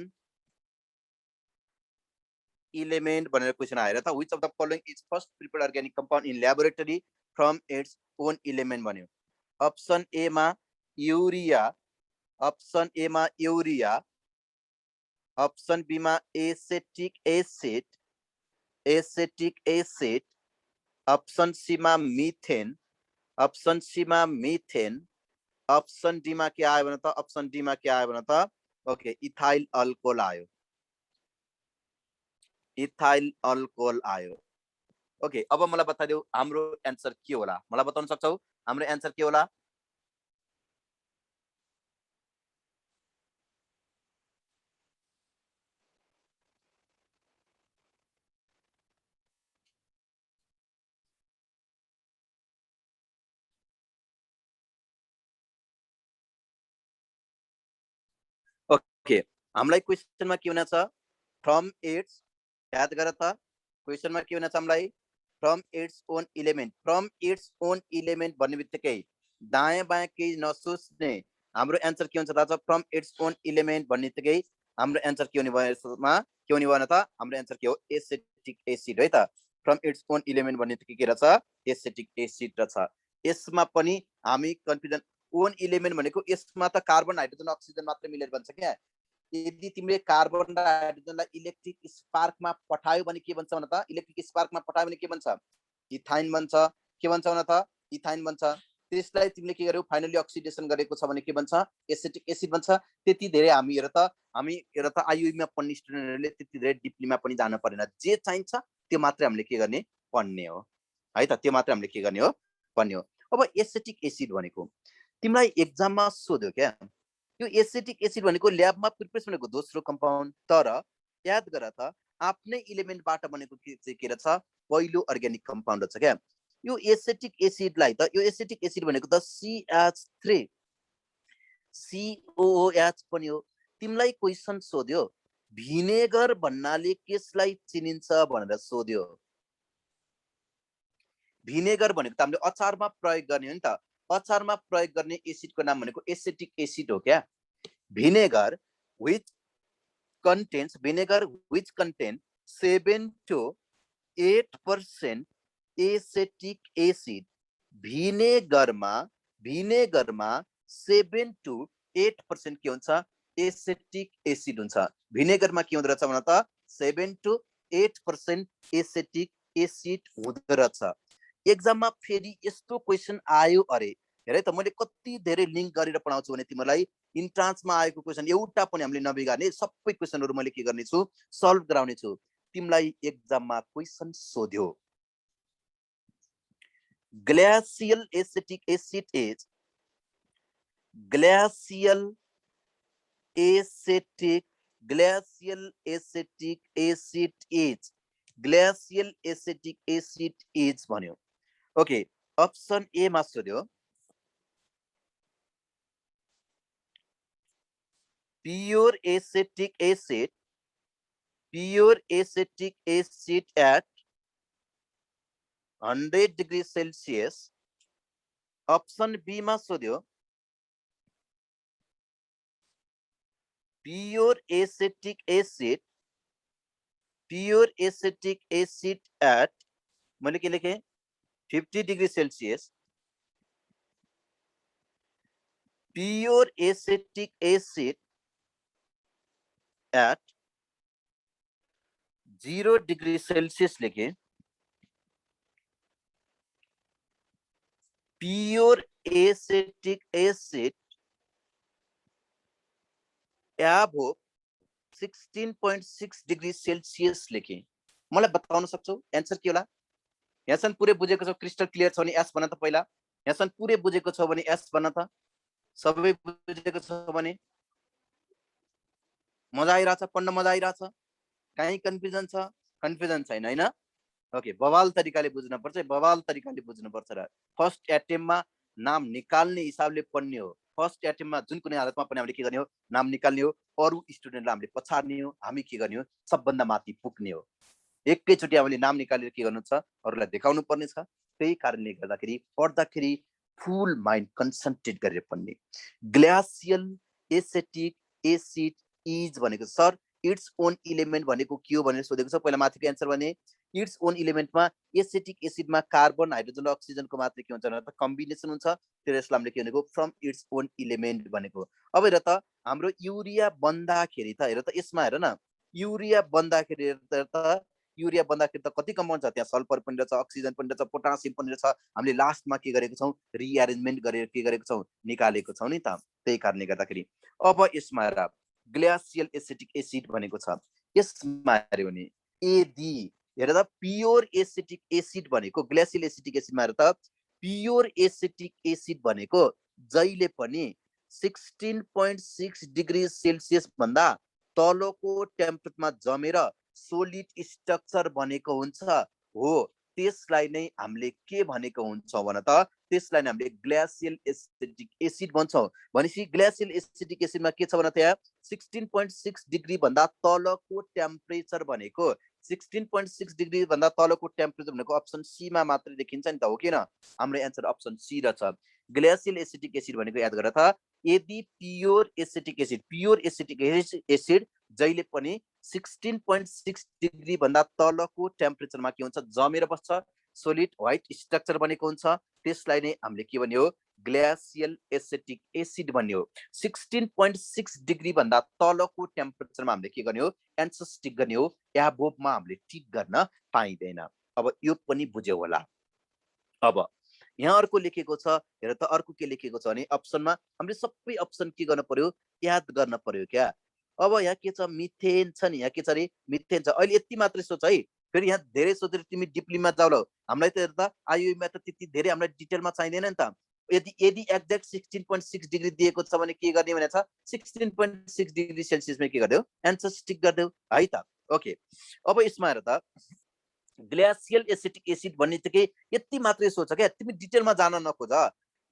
element भनेर question आएर त, which of the following is first prepared organic compound in laboratory from its own element भन्यो। Option A मा urea, option A मा urea, option B मा acetic acid, acetic acid, option C मा methane, option C मा methane, option D मा के आयो भने त, अप्सन डी मा के आयो भने त, ओके, इथाइल अल्कोहल आयो, इथाइल अल्कोहल आयो। ओके, अब मलाई बताइदेऊ हाम्रो एन्सर के होला, मलाई बताउन सक्छौ हाम्रो एन्सर के होला। ओके, हामीलाई क्वेसनमा के हुनेछ, फ्रम इट्स, याद गर त क्वेसनमा के हुनेछ हामीलाई, from its own element. From its own element भन्ने बित्तिकै दायाँ बायाँ केही नसोच्ने हाम्रो एन्सर के हुन्छ थाहा छ, फ्रम इट्स ओन इलिमेन्ट भन्ने बित्तिकै हाम्रो एन्सर के हुने भएमा के हुने भएन त, हाम्रो एन्सर के हो, एसेटिक एसिड है त। फ्रम इट्स ओन इलिमेन्ट भन्ने बित्तिकै के रहेछ, एसेटिक एसिड रहेछ। यसमा पनि हामी कन्फ्युजन, ओन इलिमेन्ट भनेको यसमा त कार्बन, हाइड्रोजन, अक्सिजन मात्र मिलेर बन्छ क्या। यदि तिमीले कार्बन र हाइड्रोजनलाई इलेक्ट्रिक स्पार्कमा पठायो भने के भन्छ भन त, इलेक्ट्रिक स्पार्कमा पठायो भने के भन्छ, इथाइन बन्छ। के भन्छ भन त, इथाइन बन्छ। त्यसलाई तिमीले के गर्यौ फाइनली अक्सिडेसन गरेको छ भने के बन्छ एसिटिक एसिड बन्छ। त्यति धेरै हामी हेर त आइयुमा पढ्ने स्टुडेन्टहरूले त्यति धेरै डिपलीमा पनि जान परेन, जे चाहिन्छ त्यो मात्रै हामीले के गर्ने पढ्ने हो है त, त्यो मात्रै हामीले के गर्ने हो पढ्ने हो। अब एसिटिक एसिड भनेको तिमीलाई एक्जाममा सोध्यो क्या, यो एसिटिक एसिड भनेको ल्याबमा प्रिपेरेसन भनेको दोस्रो कम्पाउन्ड, तर याद गर त आफ्नै इलिमेन्टबाट बनेको के रहेछ पहिलो अर्ग्यानिक कम्पाउन्ड छ क्या। यो एसिटिक एसिडलाई त यो एसिटिक एसिड भनेको त CH3 COOH पनि हो। तिमीलाई क्वेसन सोध्यो भिनेगर भन्नाले केसलाई चिनिन्छ भनेर सोध्यो। भिनेगर भनेको त हामीले अचारमा प्रयोग गर्ने हो नि त, अचारमा प्रयोग गर्ने एसिडको नाम भनेको एसिटिक एसिड हो क्या। Vinegar which contains 7 to 8% acetic acid. भिनेगरमा 7 to 8% के हुन्छ एसिटिक एसिड हुन्छ। भिनेगरमा के हुँदो रहेछ भन त 7 to 8% एसिटिक एसिड हुँदो रहेछ। एक्जाममा फेरि यस्तो क्वेसन आयो अरे हेर त, मैले कति धेरै लिङ्क गरेर पढाउँछु भने तिमीलाई इन्ट्रान्समा आएको क्वेसन एउटा पनि हामीले नबिगार्ने, सबै क्वेसनहरू मैले के गर्ने छु सल्भ गराउने छु। तिमीलाई एक्जाममा क्वेसन सोध्यो glacial acetic acid is glacial acetic acid is भन्यो। ओके, अप्सन ए मा सोध्यो pure acetic acid at 100 degree Celsius। Option B मा सोध्यो प्योर एसिटिक एसिड at मैले के लेखेँ 50 degree Celsius। Pure acetic acid at 0 degree Celsius लेखेँ। Pure acetic acid above 16.6 degree Celsius लेखेँ। मलाई बताउन सक्छौ एन्सर के होला? यहाँसम्म पुरै बुझेको छ, क्रिस्टल क्लियर छ भने एस भन त पहिला। यहाँसम्म पुरै बुझेको छ भने एस भन त। सबै बुझेको छ भने मजा आइरहेछ, पढ्न मजा आइरहेछ, कहीँ कन्फ्युजन छ? कन्फ्युजन छैन हैन? ओके, बवाल तरिकाले बुझ्नुपर्छ, बवाल तरिकाले बुझ्नुपर्छ र फर्स्ट एटेम्पमा नाम निकाल्ने हिसाबले पढ्ने हो। फर्स्ट एटेम्पमा जुन कुनै हालतमा पनि हामीले के गर्ने हो नाम निकाल्ने हो, अरू स्टुडेन्टलाई हामीले पछाड्ने हो, हामी के गर्ने हो सबभन्दा माथि पुग्ने हो। एकैचोटि हामीले नाम निकालेर के गर्नु छ अरूलाई देखाउनु पर्ने छ। त्यही कारणले गर्दाखेरि पढ्दाखेरि फुल माइन्ड कन्सन्ट्रेट गरेर पढ्ने। ग्लासियल एसिटिक एसिड इज भनेको सर इट्स ओन इलिमेन्ट भनेको के हो भनेर सोधेको छ। पहिला माथिको एन्सर भने इट्स ओन इलिमेन्टमा एसिटिक एसिडमा कार्बन हाइड्रोजन र अक्सिजनको मात्रै के हुन्छ त कम्बिनेसन हुन्छ, त्यसलाई हामीले के भनेको फ्रम इट्स ओन इलिमेन्ट भनेको। अब हेर त हाम्रो युरिया बन्दाखेरि त हेर त यसमा हेर न, युरिया बन्दाखेरि त कति कम्पाउन्ड छ त्यहाँ, सल्फर पनि रहेछ, अक्सिजन पनि रहेछ, पोटासियम पनि रहेछ। हामीले लास्टमा के गरेको छौँ रिएरेन्जमेन्ट गरेर के गरेको छौँ निकालेको छौँ नि त। त्यही कारणले गर्दाखेरि अब यसमा हेर ग्लासियल एसिटिक एसिड भनेको छ। यसमा हेर्यो भने यदि हेर त प्योर एसिटिक एसिड भनेको ग्लासियल एसिटिक एसिडमा हेर त प्योर एसिटिक एसिड भनेको जहिले पनि 16.6 डिग्री सेल्सियस भन्दा तलको टेम्परेचरमा जमेर सोलिड स्ट्रक्चर बनेको हुन्छ हो। त्यसलाई नै हामीले के भनेको हुन्छौँ भन त, त्यसलाई नै हामीले ग्लासियल एसिटिक एसिड भन्छौँ। भनेपछि ग्लासियल एसिटिक एसिडमा के छ भन त्यहाँ 16.6 डिग्री भन्दा तलको टेम्परेचर भनेको 16.6 डिग्री भन्दा तलको टेम्परेचर भनेको अप्सन सी मा मात्रै देखिन्छ नि त, हो किन? हाम्रो एन्सर अप्सन सी रहेछ। ग्लासियल एसिटिक एसिड भनेको याद गर त यदि प्योर एसिटिक एसिड जहिले पनि 16.6 डिग्री भन्दा तलको टेम्परेचरमा के हुन्छ जमेर बस्छ, सोलिड व्हाइट स्ट्रक्चर बनेको हुन्छ, त्यसलाई नै हामीले के भन्यो ग्लासियल एसिटिक एसिड भन्यो। 16.6 डिग्री भन्दा तलको टेम्परेचरमा हामीले के गर्ने हो एन्सर टिक गर्ने हो, एबोभमा हामीले टिक गर्न पाइँदैन। अब यो पनि बुझ्यौ होला। अब यहाँ अर्को लेखेको छ, हेर त अर्को के लेखेको छ भने अप्सनमा हामीले सबै अप्सन के गर्न पर्यो, याद गर्न पर्यो क्या। अब यहाँ के छ, मिथेन छ नि, यहाँ के छ अरे मिथेन छ। अहिले यति मात्रै सोच है, फेरि यहाँ धेरै सोचेर तिमी डिप्लीमा जाऊ ल। हामीलाई त हेर त आइयुमा त त्यति धेरै हामीलाई डिटेलमा चाहिँदैन नि त। यदि यदि एक्ज्याक्ट 16.6 डिग्री दिएको छ भने के गर्ने भनेको छ, 16.6 डिग्री सेल्सियसमा के गरिदेऊ, एन्सर स्टिक गरिदेऊ है त। ओके, अब यसमा हेर त ग्लेसियल एसिटिक एसिड भन्ने चाहिँ के यति मात्रै सोच क्या, तिमी डिटेलमा जान नखोज।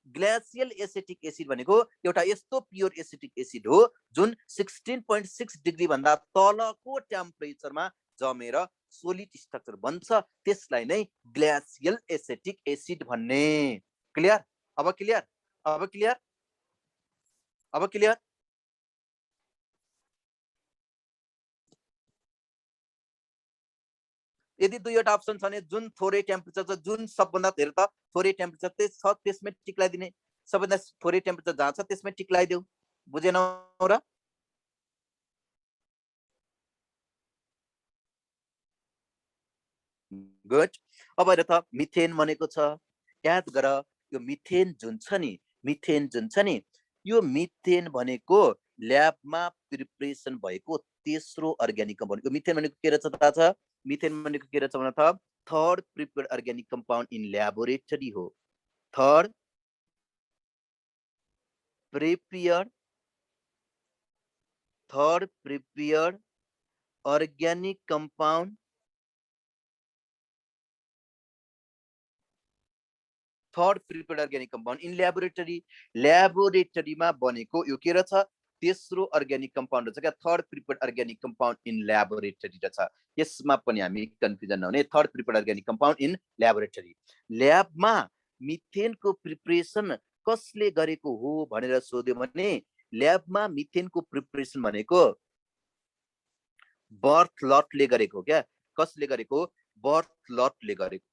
ग्लेसियल एसिटिक एसिड भनेको एउटा यस्तो प्योर एसिटिक एसिड हो जुन 16.6 डिग्री भन्दा तलको टेम्परेचरमा जमेर सोलिड स्ट्रक्चर बन्छ, त्यसलाई नै ग्लेसियल एसिटिक एसिड भन्ने। क्लियर? अब क्लियर? अब क्लियर? अब क्लियर? यदि दुईवटा अप्सन छ भने जुन थोरै टेम्परेचर छ, जुन सबभन्दा हेर त थोरै टेम्परेचर छ त्यसमै टिक लगाइदिने, सबभन्दा थोरै टेम्परेचर जहाँ छ त्यसमै टिक लगाइदेऊ। बुझेनौ र? गुड। अब हेर त मिथेन भनेको छ, याद गर यो मिथेन जुन छ नि, मिथेन जुन छ नि, यो मिथेन भनेको ल्याबमा प्रिपरेसन भएको तेस्रो अर्ग्यानिक कम्पाउन्ड। यो मिथेन भनेको के रहेछ थाहा छ? मिथेन भनेको के रहेछ भन त, third prepared organic compound in laboratory हो। Third prepared organic compound, third prepared organic compound in laboratory. ल्याबोरेटरीमा बनेको यो के रहेछ, तेस्रो अर्ग्यानिक कम्पाउन्ड रहेछ क्या, third prepared organic compound in laboratory रहेछ। यसमा पनि हामी कन्फ्युजन नहुने, third prepared organic compound in laboratory. ल्याबमा मिथेनको प्रिपरेसन कसले गरेको हो भनेर सोध्यो भने, ल्याबमा मिथेनको प्रिपरेसन भनेको बर्थ लटले गरेको क्या। कसले गरेको? बर्थ लटले गरेको।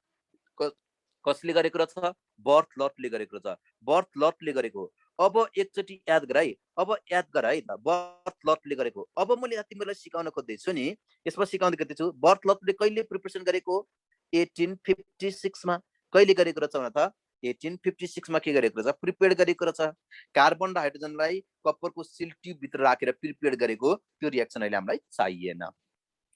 कसले गरेको रहेछ? बर्थ लटले गरेको रहेछ, बर्थ लटले गरेको। अब एकचोटि याद गर है, अब याद गर है त, बर्थ लटले गरेको। अब मैले तिमीलाई सिकाउन खोज्दैछु नि, यसमा सिकाउन खोज्दैछु बर्थ लटले कहिले प्रिपरेसन गरेको? 1856 मा। कहिले गरेको रहेछ भन त? 1856 मा के गरेको रहेछ? प्रिपेयर गरेको रहेछ। कार्बन र हाइड्रोजनलाई कपरको सिल ट्युब भित्र राखेर प्रिपेयर गरेको, त्यो रिएक्सन अहिले हामीलाई चाहिएन।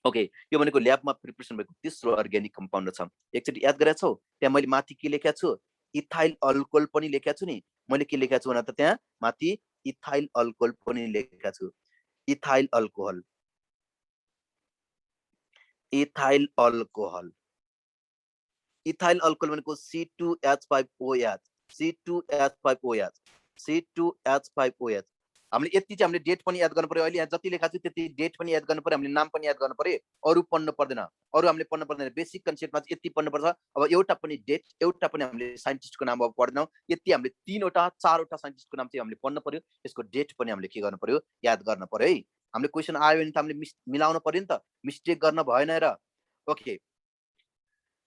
ओके, यो भनेको ल्याबमा प्रिपरेसन भएको तेस्रो अर्ग्यानिक कम्पाउन्ड छ। एकचोटि याद गरेका छौ? त्यहाँ मैले माथि के लेखेको छु? इथाइल अल्कोहल पनि लेखेको छु नि। मैले के लेखेको छु भन त, त्यहाँ माथि इथाइल अल्कोहल पनि लेखेको छु। Ethyl alcohol, ethyl alcohol, ethyl alcohol भनेको C2H5OH, C2H5OH, C2H5OH। हामीले यति चाहिँ हामीले डेट पनि याद गर्नु पर्यो। अहिले यहाँ जति लेखा छु त्यति डेट पनि याद गर्नु पर्यो, हामीले नाम पनि याद गर्नु पर्यो। अरू पढ्नु पर्दैन, अरू हामीले पढ्नु पर्दैन। बेसिक कन्सेप्टमा चाहिँ यति पढ्नुपर्छ। अब एउटा पनि डेट, एउटा पनि हामीले साइन्टिस्टको नाम अब पढ्दैनौँ। यति हामीले 3वटा 4वटा साइन्टिस्टको नाम चाहिँ हामीले पढ्नु पर्यो। यसको डेट पनि हामीले के गर्नु पर्यो, याद गर्नु पर्यो है। हामीले क्वेसन आयो भने त हामीले मिलाउनु पर्यो नि त, मिस्टेक गर्न भएन र। ओके,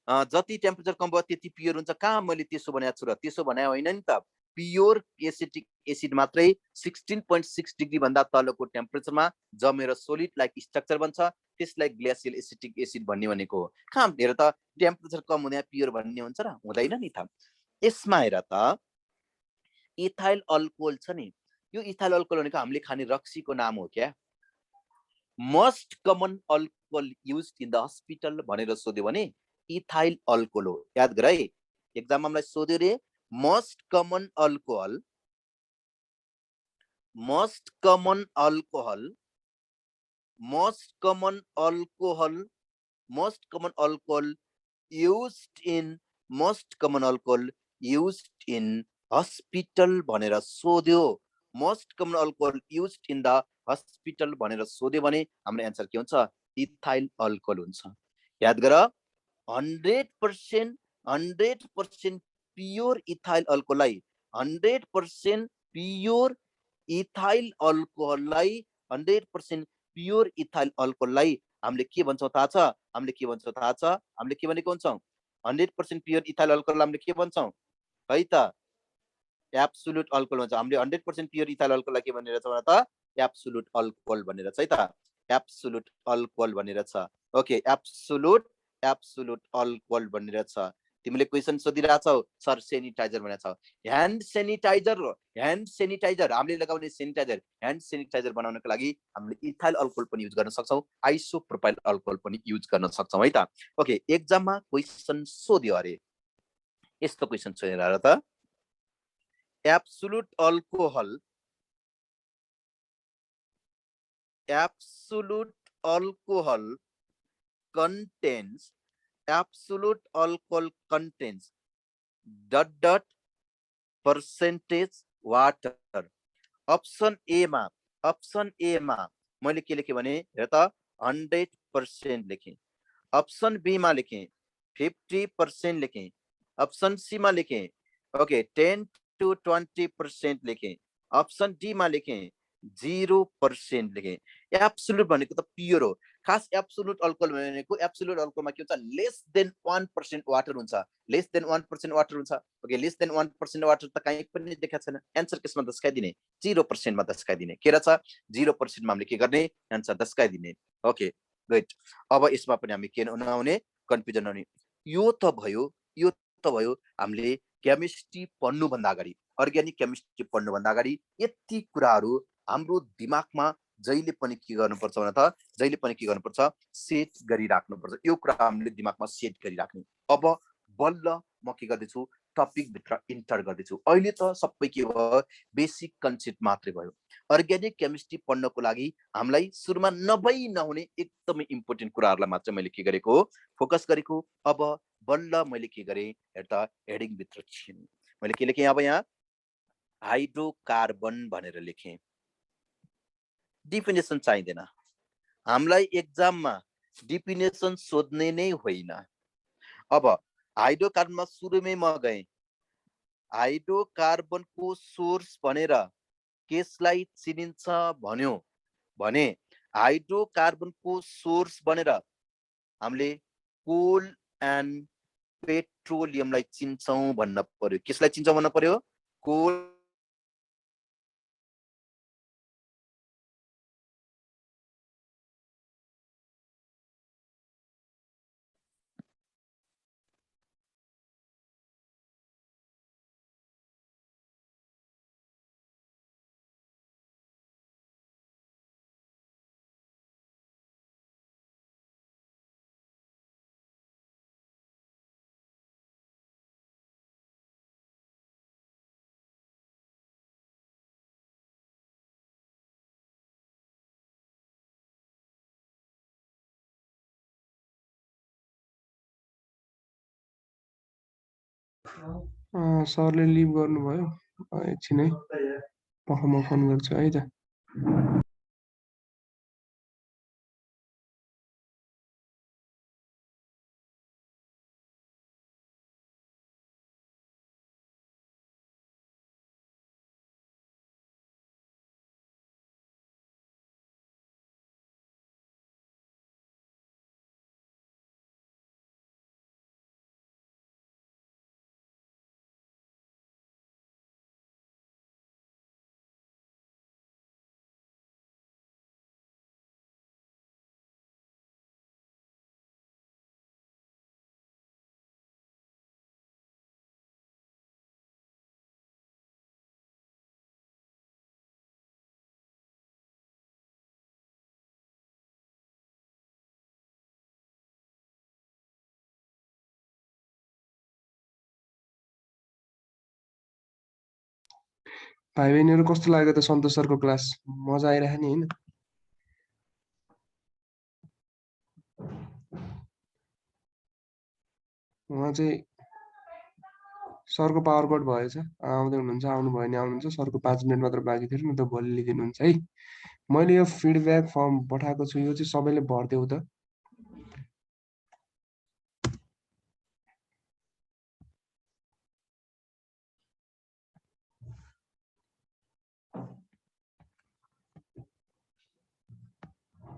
जति टेम्परेचर कम भयो त्यति प्योर हुन्छ। कहाँ मैले त्यसो भनेको छु र? त्यसो भने होइन नि त। प्योर एसिटिक एसिड मात्रै 16.6 डिग्री भन्दा तलको टेम्परेचरमा जमेर सोलिड लाइक स्ट्रक्चर बन्छ, त्यसलाई ग्लेसियल एसिटिक एसिड भन्ने भनेको हो। कहाँ हेर त टेम्परेचर कम हुँदा प्योर भन्ने हुन्छ र? हुँदैन नि त। यसमा हेर त इथाइल अल्कोहल छ नि, यो इथाइल अल्कोहल भनेको हामीले खाने रक्सीको नाम हो क्या। Most common alcohol used in the hospital भनेर सोध्यो भने इथाइल अल्कोहल हो। याद गर है, एक्जाममा हामीलाई सोध्यो रे most common alcohol, most common alcohol, most common alcohol, most common alcohol used in, most common alcohol used in hospital भनेर सोध्यो। Most common alcohol used in the hospital भनेर सोध्यो भने हाम्रो एन्सर के हुन्छ? इथाइल अल्कोहल हुन्छ। याद गर, 100% प्योर इथाइल अल्कोहललाई, 100% प्योर इथाइल अल्कोहललाई, 100% प्योर इथाइल अल्कोहललाई हामीले के भन्छौँ थाहा छ? हामीले के भन्छौँ थाहा छ? हामीले के भनेको हुन्छौँ? 100% प्योर इथाइल अल्कोहल हामीले के भन्छौँ है त? एब्सोल्युट अल्कोहल भन्छ। हामीले 100% प्योर इथाइल अल्कोहललाई के भनेर छ त? एब्सोल्युट अल्कोहल भनेर छ है त। एब्सोल्युट अल्कोहल भनेर छ। ओके, एब्सोल्युट अल्कोहल भनेर छ। तिमीले क्वेसन सोधिरहेछौ सर सेनिटाइजर भनेको छ ह्यान्ड सेनिटाइजर हामीले लगाउने सेनिटाइजर ह्यान्ड सेनिटाइजर बनाउनको लागि हामीले इथाइल अल्कोहल पनि युज गर्न सक्छौँ आइसोप्रोपाइल अल्कोहल पनि युज गर्न सक्छौँ है त ओके एक्जाममा क्वेसन सोध्यो अरे यस्तो क्वेसन सोधेर र त absolute alcohol contains absolute alcohol contains ... percentage water option A मा मैले के लेखेँ भने हेर त 100% लेखेँ अप्सन बी मा लेखेँ 50% लेखेँ अप्सन सी मा लेखेँ ओके 10 to 20% लेखेँ अप्सन डी मा लेखेँ 0% लेखेँ एब्सोल्युट भनेको त प्योर हो खास एब्सोल्युट अल्कोहल भनेको एब्सोल्युट अल्कोहलमा के हुन्छ लेस देन 1% वाटर हुन्छ लेस देन 1% वाटर हुन्छ ओके लेस देन 1% वाटर त कहीँ पनि देखाएको छैन एन्सर केसमा दस्काइदिने 0% मा दस्काइदिने के रहेछ 0% मा हामीले के गर्ने एन्सर दस्काइदिने ओके गुड अब यसमा पनि हामी के नहुने कन्फ्युजन नहुने यो त भयो हामीले केमिस्ट्री पढ्नुभन्दा अगाडि अर्ग्यानिक केमिस्ट्री पढ्नुभन्दा अगाडि यति कुराहरू हाम्रो दिमागमा जहिले पनि के गर्नुपर्छ भने त जहिले पनि के गर्नुपर्छ सेट गरिराख्नुपर्छ यो कुरा हामीले दिमागमा सेट गरिराख्ने अब बल्ल म के गर्दैछु टपिक भित्र इन्टर गर्दैछु अहिले त सबै के भयो बेसिक कन्सेप्ट मात्रै भयो अर्ग्यानिक केमिस्ट्री पढ्नको लागि हामीलाई सुरुमा नहुने एकदमै इम्पोर्टेन्ट कुराहरूलाई मात्र मैले के गरेको फोकस गरेको अब बल्ल मैले के गरेँ हेर्दा हेडिङ भित्र छिन् मैले के लेखेँ अब यहाँ हाइड्रोकार्बन भनेर लेखेँ डिफिनेसन चाहिँदैन हामीलाई एक्जाममा डिफिनेसन सोध्ने नै होइन अब हाइड्रोकार्बनमा सुरुमै म गएँ हाइड्रोकार्बनको सोर्स भनेर केसलाई चिनिन्छ भन्यो भने हाइड्रोकार्बनको सोर्स भनेर हामीले कोल एन्ड पेट्रोलियमलाई चिन्छौँ भन्न पर्यो केसलाई चिन्छौँ भन्न पर्यो कोल सरले लिभ गर्नुभयो एकछिन है म फोन गर्छु है त भाइ बहिनीहरु कस्तो लाग्यो त सन्तोष सरको क्लास मजा आइरहेको नि हैन उहाँ चाहिँ सरको पावर कट भएछ आउँदै हुनुहुन्छ आउनु भयो नि आउनुहुन्छ सरको 5 मिनेट मात्र बाँकी थियो नि त भोलि लिदिनुहुन्छ है मैले यो फिडब्याक फर्म पठाएको छु यो चाहिँ सबैले भर्देऊ त